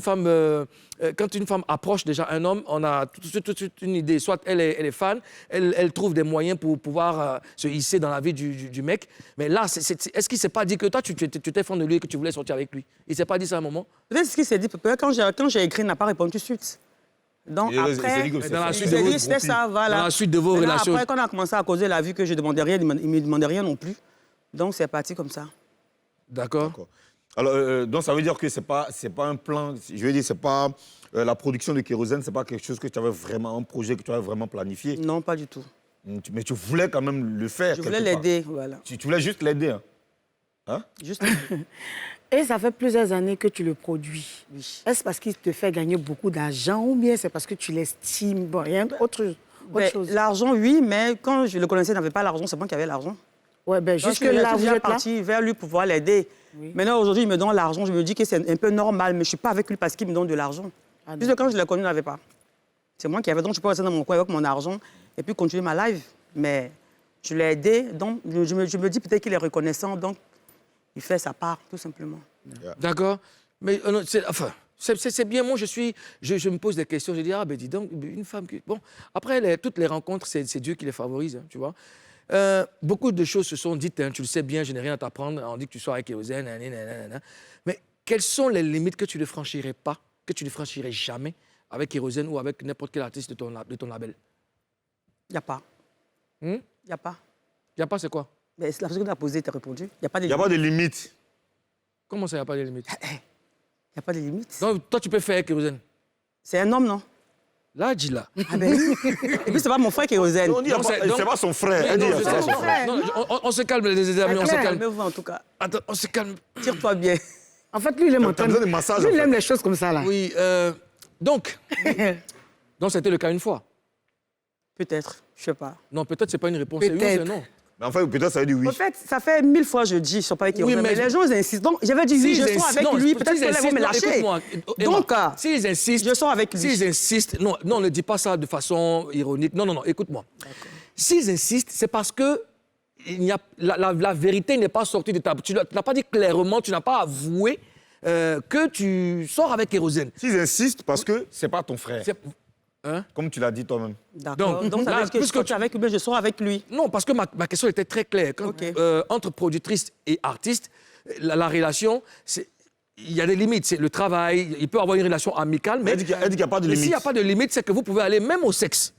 quand une femme approche déjà un homme, on a tout de suite une idée. Soit elle est fan, elle trouve des moyens pour pouvoir se hisser dans la vie du mec. Mais là, est-ce qu'il ne s'est pas dit que toi, tu étais fan de lui et que tu voulais sortir avec lui? Il ne s'est pas dit ça à un moment? Peut-être ce qu'il s'est dit. Peut-être quand j'ai écrit, il n'a pas répondu tout de suite. Donc après, dans la suite il de s'est vos dit, c'était ça, voilà. Dans la suite de vos Maintenant, relations. Après, quand on a commencé à causer, il a vu que je ne demandais rien, il ne me demandait rien non plus. Donc, c'est parti comme ça. D'accord. D'accord. Alors, donc ça veut dire que c'est pas un plan, je veux dire, c'est pas la production de kérosène, c'est pas quelque chose que tu avais vraiment, un projet que tu avais vraiment planifié. Non, pas du tout. Mais tu voulais quand même le faire. Je voulais quelque part. l'aider, voilà. Tu voulais juste l'aider. Hein? Hein? Juste Et ça fait plusieurs années que tu le produis. oui. Est-ce parce qu'il te fait gagner beaucoup d'argent ou bien c'est parce que tu l'estimes? Bon, rien autre Ben, chose. l'argent, oui, mais quand je le connaissais, il n'avait pas l'argent, c'est moi qui avais l'argent. Ouais, ben Donc, jusque là, je vous suis êtes là. partie vers lui pour pouvoir l'aider. Oui. Maintenant, aujourd'hui, il me donne l'argent. Je me dis que c'est un peu normal, mais je ne suis pas avec lui parce qu'il me donne de l'argent. Ah, Puisque quand je l'ai connu, il n'avait pas. C'est moi qui avais, donc je peux rester dans mon coin avec mon argent et puis continuer ma life. Mais je l'ai aidé, donc je me dis peut-être qu'il est reconnaissant, donc il fait sa part, tout simplement. D'accord. Mais c'est bien. Moi, je me pose des questions. Je dis, ah ben dis donc, une femme qui... Bon, après, toutes les rencontres, c'est Dieu qui les favorise, hein, tu vois. Beaucoup de choses se sont dites, hein, tu le sais bien, je n'ai rien à t'apprendre. On dit que tu sois avec kérosène, nanana. Mais quelles sont les limites que tu ne franchirais pas, que tu ne franchirais jamais avec kérosène ou avec n'importe quel artiste de ton label? Il n'y a pas. Il Il n'y a pas. n'y a pas, c'est quoi? Mais la question que tu as posée, tu as répondu. Il n'y a pas de Il n'y a pas de limite. Comment ça, il n'y a pas de limite? Il n'y a pas de limite. Donc, toi, tu peux faire kérosène. C'est un homme, non? Là, dis là. Ah ben, et puis, c'est pas mon frère kérosène. On dit, Donc, c'est pas son frère. Elle dit, Non, c'est je pas sais. son frère. Non, on se calme, les amis, on se clair. calme. Calmez-vous, en tout cas. Attends, on se calme. Tire-toi bien. En fait, lui, il aime T'as besoin de massage, Lui, en il fait. aime les choses comme ça, là. Oui, donc c'était le cas une fois. Peut-être, je ne sais pas. Non, peut-être c'est pas une réponse, c'est oui ou c'est Peut-être. non. Mais en fait, peut-être ça veut dire oui. En fait, ça fait 1000 fois que je dis, je ne suis pas avec kérosène. Oui, mais mais les gens, ils insistent. Donc, j'avais dit oui, je sors avec lui. Peut-être que là, ils vont me lâcher. Donc, s'ils insistent, je sors avec lui. S'ils insistent, non, ne dis pas ça de façon ironique. Non, écoute-moi. S'ils insistent, c'est parce que la vérité n'est pas sortie de ta... Tu n'as pas dit clairement, tu n'as pas avoué que tu sors avec kérosène. S'ils insistent, parce que c'est pas ton frère. C'est- Hein? Comme tu l'as dit toi-même. D'accord. Donc, ça là, veut dire que puisque je suis avec lui, je sors avec lui. Non, parce que ma question était très claire. Quand, Ok. Entre productrice et artiste, la relation, il y a des limites. C'est le travail, il peut avoir une relation amicale, mais Elle dit qu'il n'y a pas de mais limite. s'il n'y a pas de limite, c'est que vous pouvez aller même au sexe.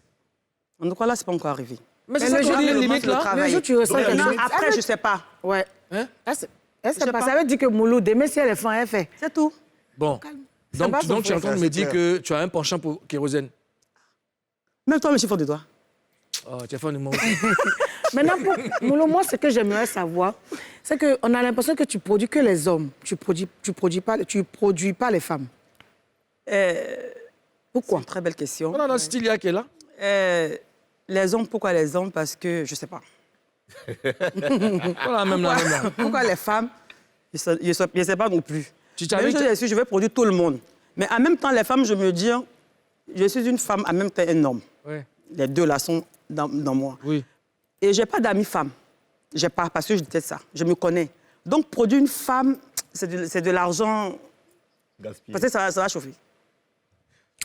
En tout cas, là, ce n'est pas encore arrivé. Mais c'est Mais ça le que je jour dis, où les le limites là. travail. Le jour où tu ressens Donc, quelque Maintenant, chose... après, je ne sais pas. Ouais. Hein? Est-ce Je sais pas... pas. Ça veut dire que Moulou, demain, si elle est fin, elle fait. C'est tout. Bon. C'est pas Donc, son tu es en train de frère, me c'est dire clair. que tu as un penchant pour kérosène. Même toi, monsieur, fort de toi. Oh, tu as fait un numéro. Maintenant, pour Moulou, moi, ce que j'aimerais savoir, c'est qu'on a l'impression que tu produis que les hommes. Tu produis pas les femmes. C'est Pourquoi? une très belle question. On a la Stylia qui est là. Les hommes, pourquoi les hommes? Parce que, je ne sais pas. Voilà, même là. Pourquoi les femmes? Je ne sais pas non plus. Tu Même t'avais chose, je suis, je vais produire tout le monde. Mais en même temps, les femmes, je me dis, je suis une femme, en même temps un homme. Ouais. Les deux là sont dans moi. Oui. Et je n'ai pas d'amis femmes. J'ai pas, parce que je déteste ça. Je me connais. Donc, produire une femme, c'est de l'argent, Gaspillé. parce que ça va chauffer.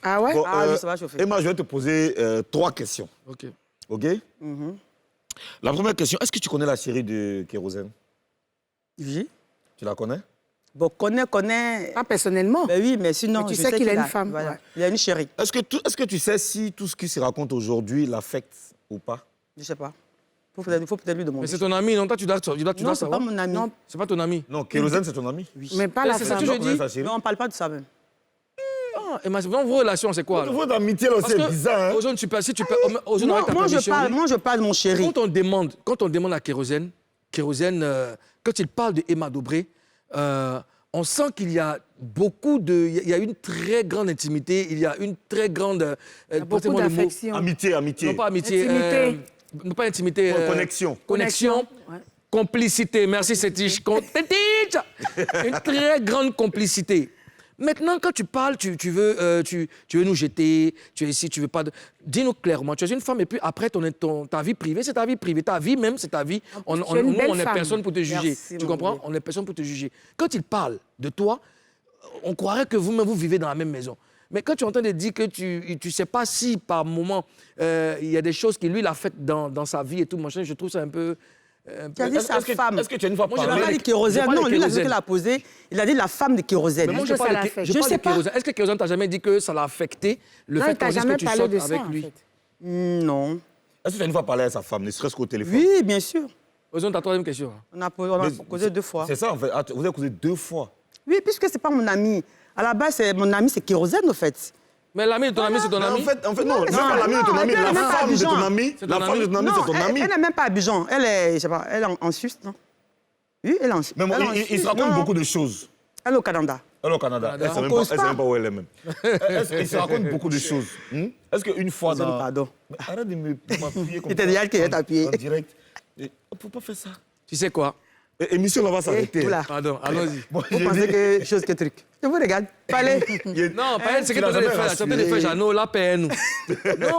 Ah ouais? Bon, Ah oui, ça va chauffer. Emma, je vais te poser 3 questions. OK. OK? La première question, est-ce que tu connais la chérie de Kérosène? Oui. Tu la connais? Bon, connais. Pas personnellement. Ben oui, mais sinon, Mais tu je sais qu'il a une a- femme, Voilà. ouais. Il a une chérie. Est-ce que tu sais si tout ce qui se raconte aujourd'hui l'affecte ou pas? Je ne sais pas. Il faut peut-être lui demander. Mais c'est ton ami, non? Toi, tu dois Non, c'est pas savoir. mon ami. Non. C'est pas ton ami. Non, Kérosène, c'est ton ami. Mais pas Mais la c'est ça femme. que je Tu connais dis. sa chérie? Mais on ne parle pas de ça même. Ah, Emma, vos relations, c'est quoi alors? Votre amitié, là, Parce c'est que, bizarre, hein? Ozone, si tu peux... Ozone, avec ta Moi, permission, je parle de mon chéri. Quand on demande à Kérosène, quand il parle de Emma Dobré, on sent qu'il y a beaucoup de... Il y a une très grande intimité, il y a une très grande... Beaucoup passez-moi le mot. d'affection. Amitié. Non, pas amitié. Intimité. Non, pas intimité. Connexion. Connexion. Ouais. Complicité. Merci, Sétiche. Une très grande complicité. Maintenant, quand tu parles, tu veux nous jeter, tu es ici, tu veux pas... Dis-nous clairement, tu es une femme et puis après, ta vie privée, c'est ta vie privée. Ta vie même, c'est ta vie. tu es une Nous, belle on n'est femme. personne pour te juger. Merci, Tu mon comprends? bébé. On n'est personne pour te juger. Quand il parle de toi, on croirait que vous-même, vous vivez dans la même maison. Mais quand tu entends dire que tu ne sais pas si, par moment, il y a des choses qui, lui, l'affectent dans sa vie et tout, machin, je trouve ça un peu... Tu as dit sa femme. Est-ce que tu as une fois Moi, j'ai Il n'a parlé pas parlé dit kérosène. j'ai parlé Non, de lui, la kérosène. qu'il a posée, il a dit la femme de kérosène. Mais moi, Est-ce je que parle ça de, l'affecte? je Je parle sais de pas. kérosène. Est-ce que kérosène t'a jamais dit que ça l'a affecté le Non, fait il t'a qu'on dise jamais que tu parlé sortes de ça, avec en lui? fait. Non. Est-ce que tu as une fois parlé à sa femme, ne serait-ce qu'au téléphone? Oui, bien sûr. Ozone, ta troisième question. On a Mais causé 2 fois. C'est ça, en fait. Ah, vous avez causé 2 fois. Oui, puisque c'est pas mon ami. À la base, mon ami, c'est Kérosène, au fait. Mais l'ami de ton ami, c'est ton Mais ami. en fait, non, c'est pas l'ami de ton ami. elle est La même pas femme de ton Abidjan. ami, C'est la ton femme de ami. ton ami, c'est ton ami. Elle n'est même pas à Abidjan. Elle est, je sais pas, elle est en Suisse, non? Oui, elle est en Suisse. Mais bon, Elle est en il Suisse. se raconte Non, beaucoup de choses. Elle est au Canada. Elle est au Canada. Elle ne sait même cause pas- elle sait pas. même pas où elle est même. Il se raconte beaucoup de choses. Est-ce qu'une fois dans... Pardon. Mais arrête de m'appuyer comme Il t'a dit qu'elle est appuyée. En direct. Il ne faut pas faire ça. Tu sais quoi? L'émission là va s'arrêter. Oula. Pardon, allons-y. Bon, Vous j'ai pensez dit- que chose que truc. Je vous regarde. Parlez. Non, pas elle, c'est que Tu l'as tu as jamais fait. Tu as rassuré. fait Jeannot, là, paie-nous. Non,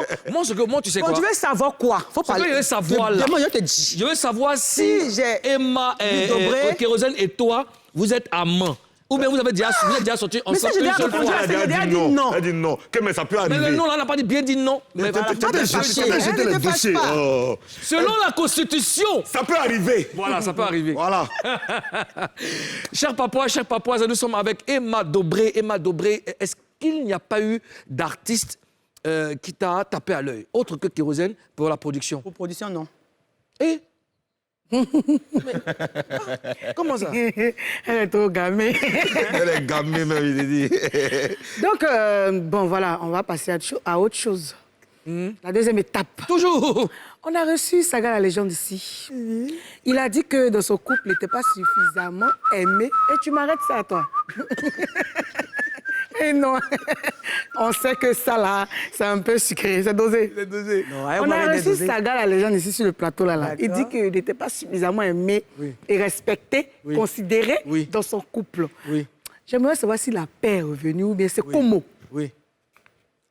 moi, tu sais Bon, quoi? tu veux savoir quoi? Faut Ce que parler. je veux savoir, là. Demain, je te dis. Je veux savoir si Si j'ai Emma et Dobré- Kérosène et toi, vous êtes amants. Ou bien vous êtes déjà sortis Mais ça, ensemble j'ai une déjà seule répondu fois. à ça. Elle a dit non. Elle a dit non. Mais ça peut Mais arriver. le nom, là, on n'a pas dit bien dit non. Mais voilà. Tu as te jeté fâcher. les Elle ne te fâche dossiers. pas. Oh. selon la Constitution, Ça peut arriver. voilà, ça peut arriver. Voilà. Chers papoises, nous sommes avec Emma Dobré. Emma Dobré, est-ce qu'il n'y a pas eu d'artiste qui t'a tapé à l'œil, autre que Kérosène, pour la production? Pour production, non. Et comment ça? Elle est trop gamée. Elle est gamée même, il dit. Donc, bon, voilà, on va passer à autre chose. La deuxième étape. Toujours. On a reçu Saga la légende ici. Il a dit que dans son couple, il n'était pas suffisamment aimé. Et tu m'arrêtes ça, toi. Et non, on sait que ça, là, c'est un peu sucré, c'est dosé. Non, elle On a m'aurait reçu dédosé. Saga la légende ici sur le plateau, là. Il dit D'accord. qu'il n'était pas suffisamment aimé et respecté, Oui. considéré Oui. dans son couple. Oui, J'aimerais savoir si la paix est revenue ou bien c'est comment. oui.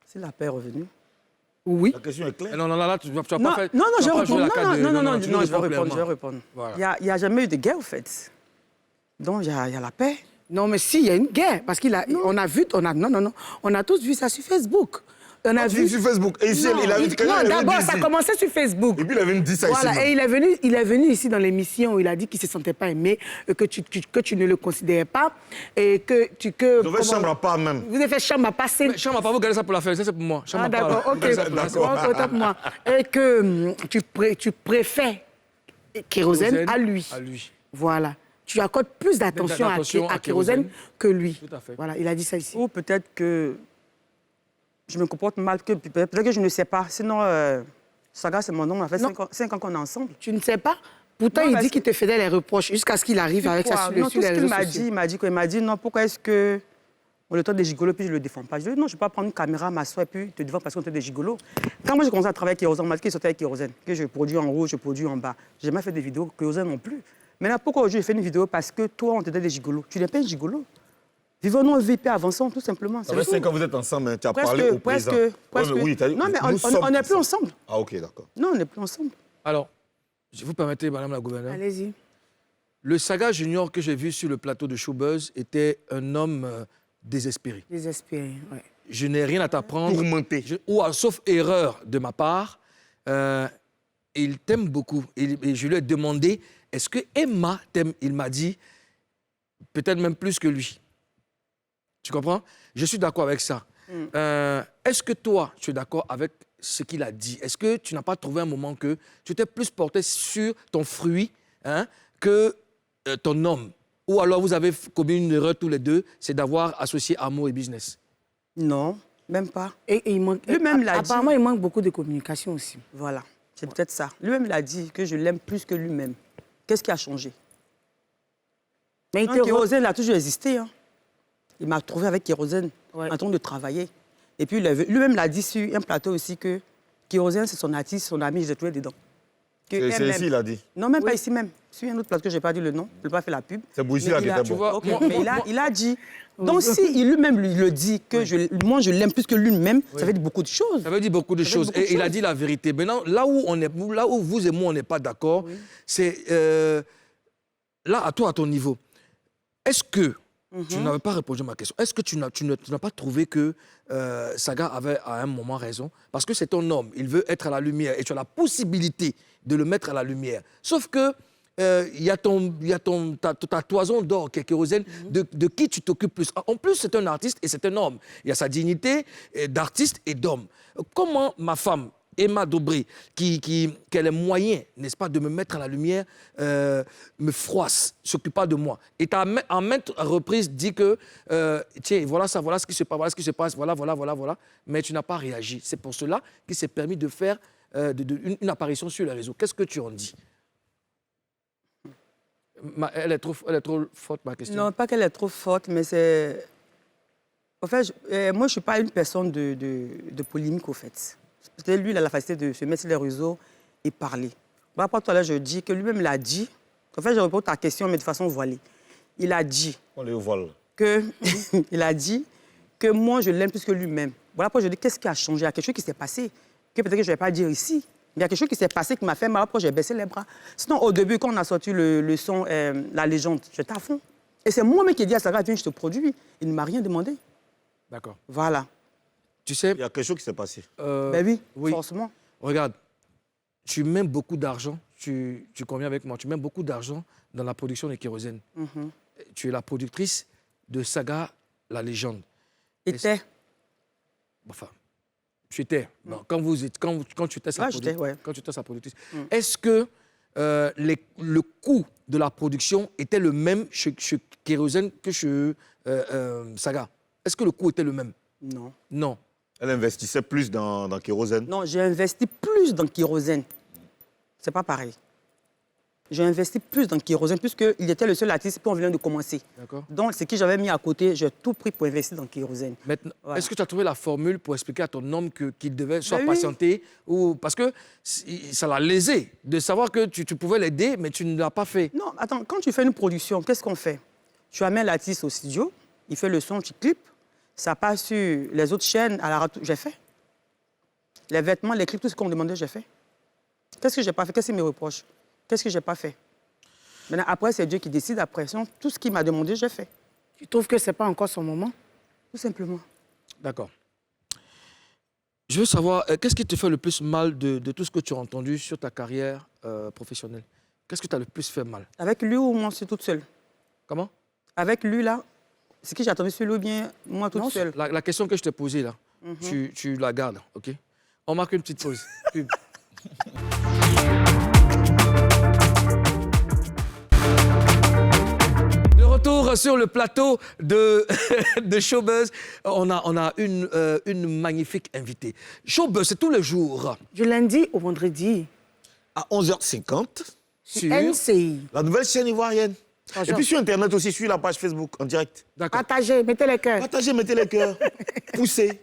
Si la paix est revenue. Oui. La question est claire. Non, là, tu vas pas Non, faire... non, tu je vas pas réponds. jouer la carte de- Non, tu je vais réponds répondre. clairement. Je vais répondre. Voilà. Il n'y a jamais eu de guerre, au fait. Donc, il y a la paix. Non, mais si, il y a une guerre. Parce on a tous vu ça sur Facebook. On a vu Sur Facebook. Et ici, Non, il a vu quelqu'un. non, il est venu d'abord, ça ici. a commencé sur Facebook. Et puis, il est venu dire ça ici. Voilà, même. et il est venu ici dans l'émission où il a dit qu'il ne se sentait pas aimé, que tu ne le considérais pas, et que tu... Que, Vous avez chambre à part même. Vous avez fait chambre à passer. Mais Chamba, pas vous gardez ça pour la faire, ça c'est pour moi. Chamba, Ah, pas, là. d'accord, ok. Gardez ça pour la faire. Bon, autant pour moi. Et que tu préfères Kérosène à lui. À lui. Voilà. Tu accordes plus d'attention D'attention à à Kérosène Kérosène que lui. Tout à fait. Voilà, il a dit ça ici. Ou peut-être que je me comporte mal, peut-être que je ne sais pas. Sinon, Saga, c'est mon nom. On a fait Non. 5 ans qu'on est ensemble. Tu ne sais pas? Pourtant, Non, il parce dit qu'il te faisait les reproches jusqu'à ce qu'il arrive avec ça sur Non, sur tout ce les qu'il réseaux m'a sociaux. dit, il m'a dit non, pourquoi est-ce que on le traite de gigolo puis je ne le défends pas? Je lui ai dit non, je ne vais pas prendre une caméra, m'asseoir et puis te défendre parce qu'on traite de gigolo. Quand moi j'ai commencé à travailler avec Kérosène, on m'a dit qu'il sortait avec Kérosène, que je produis en haut, je produis en bas. Je n'ai jamais fait de vidéos, Kérosène non plus. Maintenant, pourquoi aujourd'hui je fais une vidéo? Parce que toi, on te traite de gigolo. Tu n'es pas un gigolo. Vivons nos vies, puis avançons, tout simplement. Ça fait 5 ans que vous êtes ensemble, hein. Tu as parlé au président. presque. Ouais, mais oui, t'as dit- Non, mais nous sommes on n'est plus ensemble. Ah, ok, d'accord. Non, on n'est plus ensemble. Alors, je vous permettez, Madame la gouverneure. Allez-y. Le Saga Junior que j'ai vu sur le plateau de Showbuzz était un homme désespéré. Désespéré, ouais. Je n'ai rien à t'apprendre. Tourmenté. Sauf erreur de ma part, il t'aime beaucoup. Et je lui ai demandé, est-ce que Emma t'aime? Il m'a dit, peut-être même plus que lui. Tu comprends? Je suis d'accord avec ça. Est-ce que toi, tu es d'accord avec ce qu'il a dit? Est-ce que tu n'as pas trouvé un moment que tu t'es plus porté sur ton fruit que ton homme? Ou alors vous avez commis une erreur tous les deux, c'est d'avoir associé amour et business? Non, même pas. Et il manque. Lui-même l'a dit. Apparemment, il manque beaucoup de communication aussi. Voilà, c'est peut-être ça. Lui-même, il a dit que je l'aime plus que lui-même. Qu'est-ce qui a changé? Mais il Non, te Kérosène a toujours existé. Hein. Il m'a trouvé avec Kérosène Ouais. en train de travailler. Et puis lui-même l'a dit sur un plateau aussi que Kérosène, c'est son artiste, son ami, je l'ai trouvé dedans. Que C'est elle-même- ici, il a dit. Non, même pas ici même. Sur un autre plateau que je n'ai pas dit le nom, je n'ai pas fait la pub. C'est Bouzy Mais là qui il a- était tu bon. vois, Ok, moi- mais il a dit. Donc, si lui-même lui le dit que moi, je l'aime plus que lui-même, ça veut dire beaucoup de choses. Ça veut dire beaucoup de Ça veut choses. dire beaucoup de Et il a choses. dit la vérité. Maintenant, là où vous et moi, on n'est pas d'accord, c'est là, à toi, à ton niveau. Est-ce que, tu n'avais pas répondu à ma question, est-ce que tu n'as pas trouvé que Saga avait à un moment raison? Parce que c'est ton homme, il veut être à la lumière et tu as la possibilité de le mettre à la lumière. Sauf que il y a ta toison d'or qui est Kérosène, de qui tu t'occupes plus. En plus, c'est un artiste et c'est un homme. Il y a sa dignité d'artiste et d'homme. Comment ma femme, Emma Dobré, qui a les moyens, n'est-ce pas, de me mettre à la lumière, me froisse, s'occupe pas de moi. Et tu as en maintes reprises dit que, tiens, voilà ça, voilà ce qui se passe, voilà ce qui se passe, voilà, mais tu n'as pas réagi. C'est pour cela qu'il s'est permis de faire une apparition sur les réseaux. Qu'est-ce que tu en dis? Elle est trop forte, ma question. Non, pas qu'elle est trop forte, mais c'est... En fait, moi, je ne suis pas une personne de polémique, au fait. Peut-être lui, il a la facilité de se mettre sur les réseaux et parler. Par rapport à toi, là, je dis que lui-même l'a dit. En fait, je réponds à ta question, mais de façon voilée. Il a dit... On les voile. Il a dit que moi, je l'aime plus que lui-même. Voilà pourquoi je dis qu'est-ce qui a changé. Il y a quelque chose qui s'est passé, que peut-être que je ne vais pas dire ici. Mais il y a quelque chose qui s'est passé qui m'a fait mal, pourquoi j'ai baissé les bras. Sinon, au début, quand on a sorti le son La Légende, j'étais à fond. Et c'est moi-même qui ai dit à Saga, viens, je te produis. Il ne m'a rien demandé. D'accord. Voilà. Tu sais... Il y a quelque chose qui s'est passé. Ben oui, forcément. Regarde, tu mets beaucoup d'argent, tu conviens avec moi, tu mets beaucoup d'argent dans la production de Kérosène. Tu es la productrice de Saga La Légende. Était. Enfin, tu étais. Bon, quand tu étais sa productrice. Est-ce que le coût de la production était le même chez Kérosène que chez Saga? Est-ce que le coût était le même? Non. Non. Elle investissait plus dans Kérosène. Non, j'ai investi plus dans Kérosène. C'est pas pareil. J'ai investi plus dans Kérosène puisqu'il était le seul artiste, puis on venait de commencer. D'accord. Donc, ce que j'avais mis à côté, j'ai tout pris pour investir dans Kérosène. Maintenant, Voilà. est-ce que tu as trouvé la formule pour expliquer à ton homme qu'il devait soit oui. patienter ou... Parce que ça l'a lésé de savoir que tu pouvais l'aider, mais tu ne l'as pas fait. Non, attends, quand tu fais une production, qu'est-ce qu'on fait? Tu amènes l'artiste au studio, il fait le son, tu clips, ça passe sur les autres chaînes, à la radio, j'ai fait. Les vêtements, les clips, tout ce qu'on me demandait, j'ai fait. Qu'est-ce que j'ai pas fait? Qu'est-ce qu'il me reproche? Qu'est-ce que j'ai pas fait? Maintenant, après, c'est Dieu qui décide. Après, tout ce qu'il m'a demandé, j'ai fait. Tu trouves que ce n'est pas encore son moment? Tout simplement. D'accord. Je veux savoir, qu'est-ce qui te fait le plus mal de tout ce que tu as entendu sur ta carrière professionnelle? Qu'est-ce que tu as le plus fait mal? Avec lui ou moi, je suis toute seule? Comment? Avec lui, là, c'est qui j'ai attendu sur lui ou bien moi toute seule? La question que je t'ai posée, là, tu la gardes, OK? On marque une petite pause. Pub. De retour sur le plateau de Showbuzz, on a une magnifique invitée. Showbuzz, c'est tous les jours. Du lundi au vendredi. À 11h50, Sur... NCI. la nouvelle chaîne ivoirienne. Et puis sur Internet aussi, sur la page Facebook, en direct. D'accord. Partagez, mettez les cœurs. Partagez, mettez les cœurs, poussez.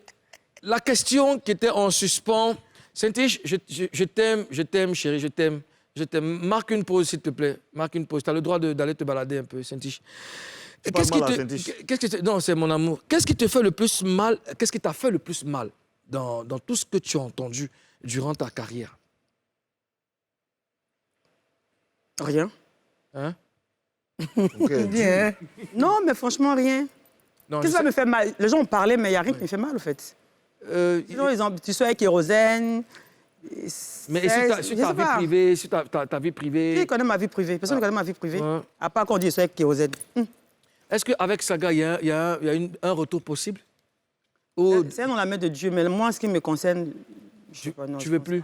La question qui était en suspens, Saint-Tige, je t'aime, chérie, je t'aime. Marque une pause, s'il te plaît. Marque une pause. Tu as le droit d'aller te balader un peu, Saint-Tige. Non, c'est mon amour. Qu'est-ce qui te fait le plus mal? Qu'est-ce qui t'a fait le plus mal dans tout ce que tu as entendu durant ta carrière? Rien. Hein? Okay. Bien. Non, mais franchement, rien. Non, Qu'est-ce qui me fait mal? Les gens ont parlé, mais il n'y a rien qui me fait mal, en fait. Sinon, tu sois avec Kérosène. Mais sur ta vie privée, sur ta vie privée... Qui connaît ma vie privée? Personne ne connaît ma vie privée. Ouais. À part quand on dit que je suis avec Kérosène. Est-ce qu'avec Saga, il y a un retour possible? C'est dans la main de Dieu, mais moi, ce qui me concerne... Tu veux plus?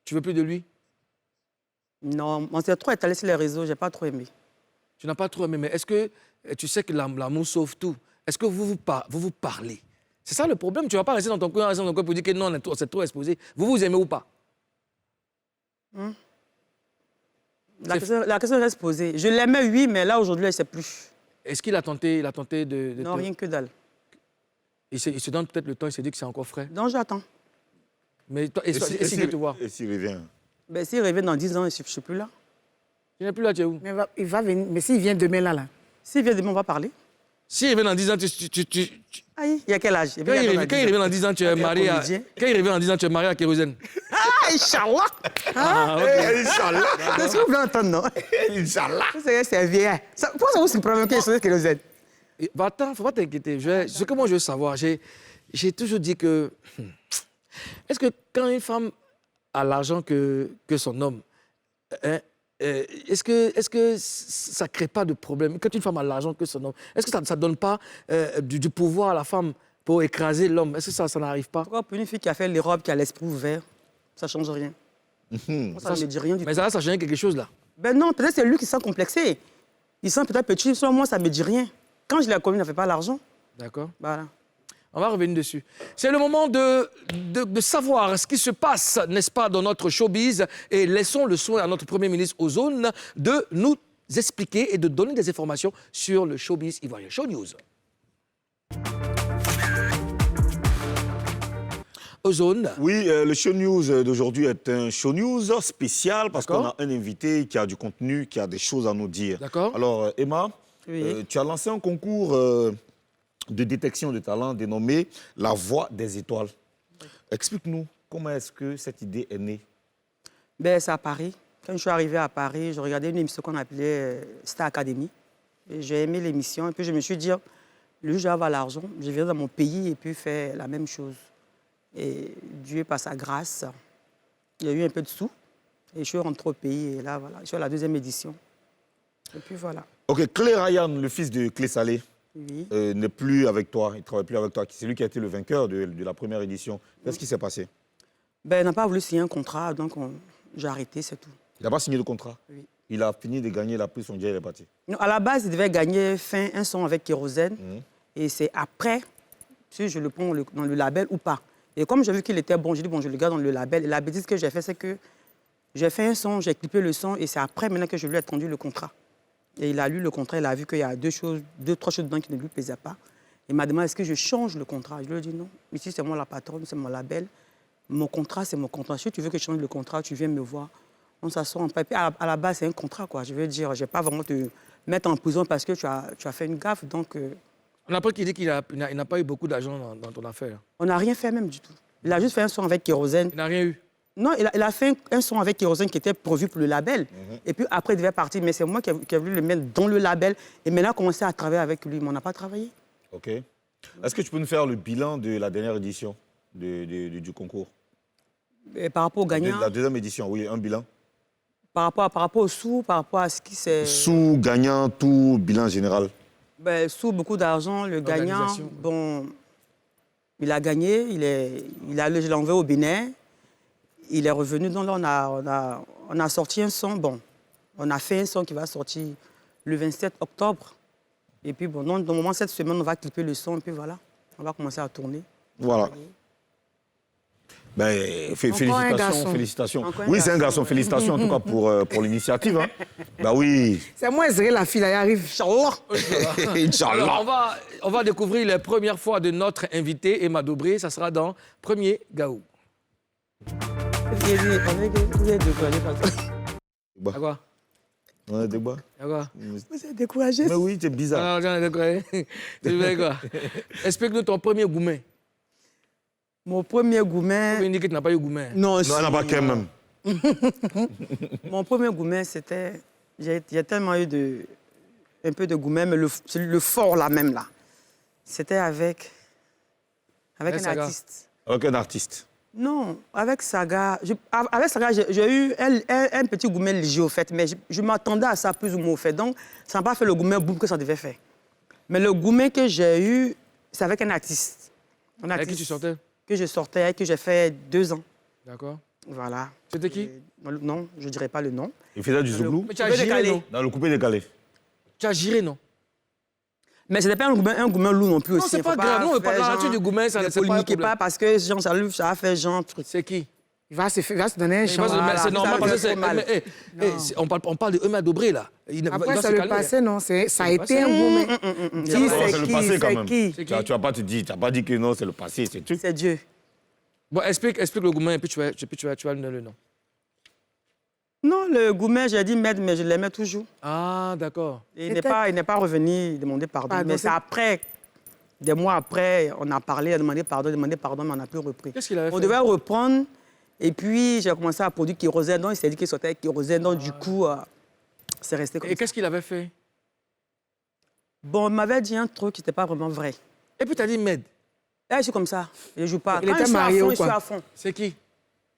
Tu veux plus de lui? Non, on s'est trop étalé sur les réseaux, j'ai pas trop aimé. Tu n'as pas trop aimé, mais est-ce que tu sais que l'amour sauve tout? Est-ce que vous vous parlez? C'est ça le problème. Tu ne vas pas rester dans ton coin pour dire que non, on s'est trop exposé. Vous vous aimez ou pas? La question reste posée. Je l'aimais, oui, mais là, aujourd'hui, je ne sais plus. Est-ce qu'il a tenté de Non, rien que dalle. Il se donne peut-être le temps, il se dit que c'est encore frais. Donc, j'attends. Mais toi, s'il veut te voir? Et s'il revient? Ben, s'il revient dans 10 ans, je ne suis plus là. Tu n'es plus là, tu es où? Mais il va venir. Mais s'il vient demain, là. S'il vient demain, on va parler. S'il revient dans 10 ans, Aïe, il y a quel âge? Quand il revient dans 10 ans, tu es marié à... Quand il revient dans 10 ans, tu es marié à Kérosène. Ah, Inch'Allah! Inch'Allah! C'est ce que vous voulez entendre, non? Inch'Allah! C'est vieux. Pourquoi ça vous surprend qu'il y ait Kérosène? Va-t'en, il ne faut pas t'inquiéter. Ce que moi, je veux savoir, j'ai toujours dit que... Est-ce que quand une femme a l'argent que son homme, hein, est-ce que ça ne crée pas de problème? Quand une femme a l'argent que son homme, est-ce que ça ne donne pas du pouvoir à la femme pour écraser l'homme? Est-ce que ça n'arrive pas? Pourquoi pour une fille qui a fait les robes, qui a l'esprit ouvert, Ça ne change rien. Moi, ça ne me dit rien du tout. Mais ça a changé quelque chose, là. Ben non, peut-être c'est lui qui se sent complexé. Il sent peut-être petit, selon moi, ça ne me dit rien. Quand je l'ai connu, il n'avait pas l'argent. D'accord. Voilà. On va revenir dessus. C'est le moment de savoir ce qui se passe, n'est-ce pas, dans notre showbiz. Et laissons le soin à notre Premier ministre Ozone de nous expliquer et de donner des informations sur le showbiz ivoirien. Show News. Ozone. Oui, le show news d'aujourd'hui est un show news spécial parce qu'on a un invité qui a du contenu, qui a des choses à nous dire. D'accord. Alors, Emma, Oui. tu as lancé un concours de détection de talent dénommé La Voix des étoiles. Explique-nous, comment est-ce que cette idée est née? Ben, c'est à Paris. Quand je suis arrivée à Paris, je regardais une émission qu'on appelait Star Academy. Et j'ai aimé l'émission. Et puis je me suis dit, le jour où j'avais l'argent, je viens dans mon pays et puis faire la même chose. Et Dieu, par sa grâce, il y a eu un peu de sous. Et je suis rentrée au pays. Et là, voilà, je suis à la 2e édition. Et puis voilà. Ok, Clé Ryan, le fils de Clé Salé, Oui. n'est plus avec toi. Il ne travaille plus avec toi. C'est lui qui a été le vainqueur de la première édition. Qu'est-ce qui s'est passé? Ben, il n'a pas voulu signer un contrat, donc j'ai arrêté, c'est tout. Il n'a pas signé de contrat. Oui. Il a fini de gagner, il a pris son jet, il est parti. Non, à la base, il devait gagner un son avec Kérosène. Et c'est après, si je le prends dans le label ou pas. Et comme j'ai vu qu'il était bon, j'ai dit, bon, je le garde dans le label. Et la bêtise que j'ai fait, c'est que j'ai fait un son, j'ai clippé le son, et c'est après maintenant que je lui ai tendu le contrat. Et il a lu le contrat, il a vu qu'il y a deux, trois choses dedans qui ne lui plaisaient pas. Il m'a demandé, est-ce que je change le contrat? Je lui ai dit non. Ici, c'est moi la patronne, c'est mon label. Mon contrat, c'est mon contrat. Si tu veux que je change le contrat, tu viens me voir. On s'assoit en papier. À la base, c'est un contrat, quoi. Je veux dire, je ne vais pas vraiment te mettre en prison parce que tu as fait une gaffe. Donc, On a appris qu'il dit qu'il n'a pas eu beaucoup d'argent dans ton affaire. on n'a rien fait même du tout. Il a juste fait un son avec Kérosène. Il n'a rien eu. Non, il a fait un son avec Kérosène qui était prévu pour le label. Et puis après, il devait partir. Mais c'est moi qui ai voulu le mettre dans le label. Et maintenant, commencer à travailler avec lui. Mais on n'a pas travaillé. OK. Est-ce que tu peux nous faire le bilan de la dernière édition du concours? Et par rapport au gagnant, La deuxième édition, oui, un bilan. par rapport aux sous, par rapport à ce qui s'est... Sous, gagnant, tout, bilan général. Ben, sous beaucoup d'argent, le gagnant, Organisation. bon, il a gagné, je l'ai envoyé au Bénin, il est revenu, donc là, on a sorti un son, bon, on a fait un son qui va sortir le 27 octobre, et puis bon, dans le moment, cette semaine, on va clipper le son, et puis voilà, on va commencer à tourner. Voilà. Ben, félicitations. Encore un Oui, c'est un garçon, garçon. ouais. Félicitations en tout cas pour l'initiative. Hein. Ben oui. C'est moi, Zéré, la fille, là, elle arrive. Inch'Allah. Inch'Allah. Alors, on va découvrir les premières fois de notre invité, Emma Dobré. Ça sera dans Premier Gaou. Bah, À quoi? on a des débat. À quoi? Vous êtes découragé? Mais oui, c'est bizarre. Non, j'en ai découvert. Tu fais quoi? Explique-nous ton premier goumet. Mon premier gourmet... Tu indiques que tu n'as pas eu goumet. Non, Non, elle n'a pas quand même. Mon premier gourmet, c'était... J'ai tellement eu un peu de gourmet, mais le fort, là, même, là. C'était avec un Saga. artiste. Avec un artiste. Non, avec Saga. Avec Saga, j'ai eu un petit gourmet léger, au fait, mais je m'attendais à ça plus ou moins, au fait. Donc, ça n'a pas fait le gourmet boum que ça devait faire. Mais le gourmet que j'ai eu, c'est avec un artiste. Avec qui tu sortais? Que je sortais, que j'ai fait 2 ans. D'accord. Voilà. C'était qui? Non, je ne dirais pas le nom. Il faisait du zouglou Mais tu as Coupé giré, décalé. non? dans le coupé décalé. Tu as giré, non? Mais ce n'était pas un gourmet lourd non plus Non, aussi. c'est pas Faut grave. Non, faire pas la genre- nature du gourmet, ça ne c'est pas un polémiquez problème. pas parce que genre, ça a fait genre truc. C'est qui? Il va se donner un Mais chance. mais c'est normal ça parce que fait c'est... trop mal. On parle de Emma Dobré, là. Il va Après, se c'est le calmer. passé, non? Ça a le été passé. un gourmet. Non, Qui, c'est c'est le qui? passé quand C'est même. qui? C'est Tu n'as pas dit que non, c'est le passé, c'est tout. C'est Dieu. Bon, explique le gourmet et puis tu vas donner le nom. Non, le gourmet, j'ai dit maître, mais je l'aimais toujours. Ah, d'accord. Et il n'est pas revenu demander pardon. Pardon, Mais c'est c'est- après, des mois après, on a parlé, on a demandé pardon, mais on n'a plus repris. Qu'est-ce qu'il avait On fait? devait reprendre, et puis j'ai commencé à produire Kérosène, donc il s'est dit qu'il sortait avec Kérosène, donc du coup, c'est resté comme Et ça. qu'est-ce qu'il avait fait? Bon, il m'avait dit un truc qui n'était pas vraiment vrai. Et puis tu as dit Med. Là, je suis comme ça, je ne joue pas. Il Quand était je suis marié à fond, ou je suis quoi? à fond. C'est qui?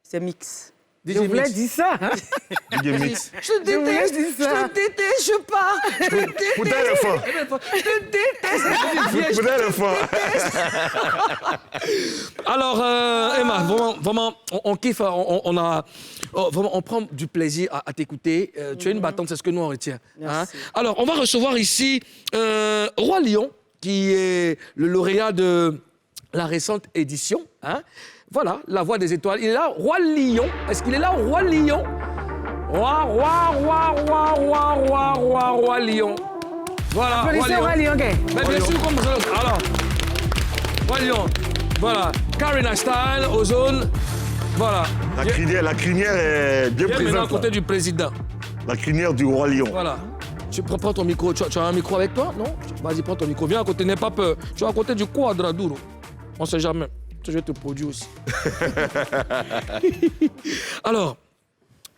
C'est mix. Je voulais dire ça. DJ Mix. Je te déteste, je pars. Pourtant, elle est forte. Je te déteste. Pourtant, elle est forte. Alors, Emma, vraiment, on kiffe, on prend du plaisir à t'écouter. Tu es une battante, c'est ce que nous on retient. Hein? Alors, on va recevoir ici Roi Lion, qui est le lauréat de la récente édition. Hein? Voilà, la voix des étoiles. Il est là, Roi Lion. Est-ce qu'il est là, Roi Lion? Roi Lion. Voilà, Roi Lion. Roi Lion, Mais bien sûr, comme ça. Alors, Roi Lion. Voilà, Karina Style, Ozone. Voilà. La crinière est bien Viens maintenant à présente. côté du président. La crinière du Roi Lion. Voilà. Tu prends ton micro. Tu as un micro avec toi? Non? Vas-y, prends ton micro. Viens à côté, n'aie pas peur. Tu es à côté du Quadraduro. On ne sait jamais. Je vais te produire aussi. Alors,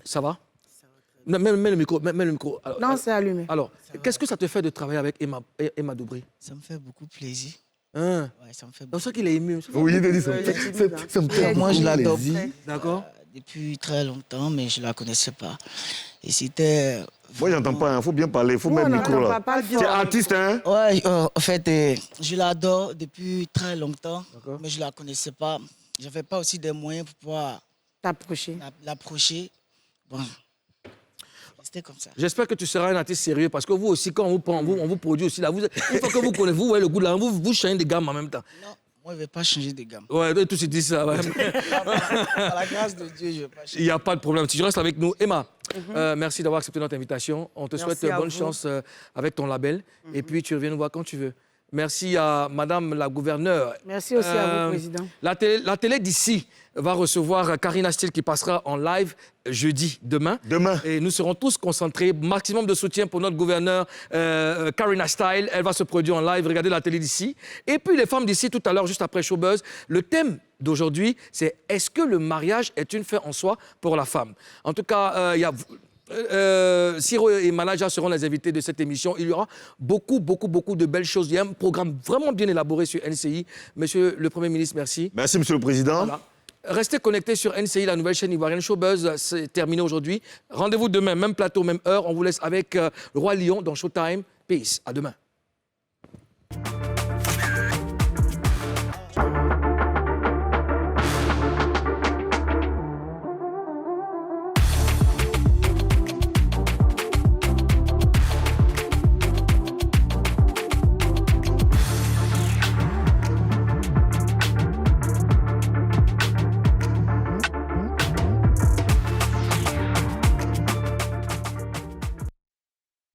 ça va? Mets le micro. Mets le micro. Alors, Non, c'est allumé. alors, qu'est-ce que ça te fait de travailler avec Emma Doubry? Ça me fait beaucoup plaisir. Hein? Ouais, ça me fait C'est beaucoup. ça qu'il est ému. Oui, il dit ça. Ça me fait Moi, je beaucoup l'adore plaisir. D'accord? depuis très longtemps, mais je ne la connaissais pas. Et c'était. Moi, j'entends pas. Il faut bien parler. Il faut Nous, mettre on le micro n'entend là. pas Tu es fort. artiste, hein? Ouais, en fait, je l'adore depuis très longtemps, mais je ne la connaissais pas. Je n'avais pas aussi des moyens pour pouvoir T'approcher. l'approcher. Bon, c'était comme ça. J'espère que tu seras un artiste sérieux parce que vous aussi, quand on vous prend, on vous produit aussi là. Une fois que vous connaissez, vous voyez le goût là, vous changez de gamme en même temps. Non, moi, je ne vais pas changer de gamme. Ouais, tout se dit ça. Ouais. Par la grâce de Dieu, je ne vais pas changer. Il n'y a pas de problème. Tu restes avec nous. Emma, merci d'avoir accepté notre invitation. On te Merci souhaite à bonne vous. chance avec ton label. Et puis, tu reviens nous voir quand tu veux. Merci à Madame la gouverneure. Merci aussi à vous, Président. La télé d'ici va recevoir Karina Style qui passera en live jeudi, demain. Demain. Et nous serons tous concentrés. Maximum de soutien pour notre gouverneur Karina Style. Elle va se produire en live. Regardez la télé d'ici. Et puis les femmes d'ici, tout à l'heure, juste après Showbuzz. Le thème d'aujourd'hui, c'est est-ce que le mariage est une fin en soi pour la femme? En tout cas, il y a... Siro et Malaja seront les invités de cette émission. Il y aura beaucoup de belles choses. Il y a un programme vraiment bien élaboré sur NCI. Monsieur le Premier ministre, merci. Merci, Monsieur le Président. Voilà. Restez connectés sur NCI, la nouvelle chaîne ivoirienne. Showbuzz, c'est terminé aujourd'hui. Rendez-vous demain, même plateau, même heure. On vous laisse avec le Roi Lion dans Showtime. Peace. À demain.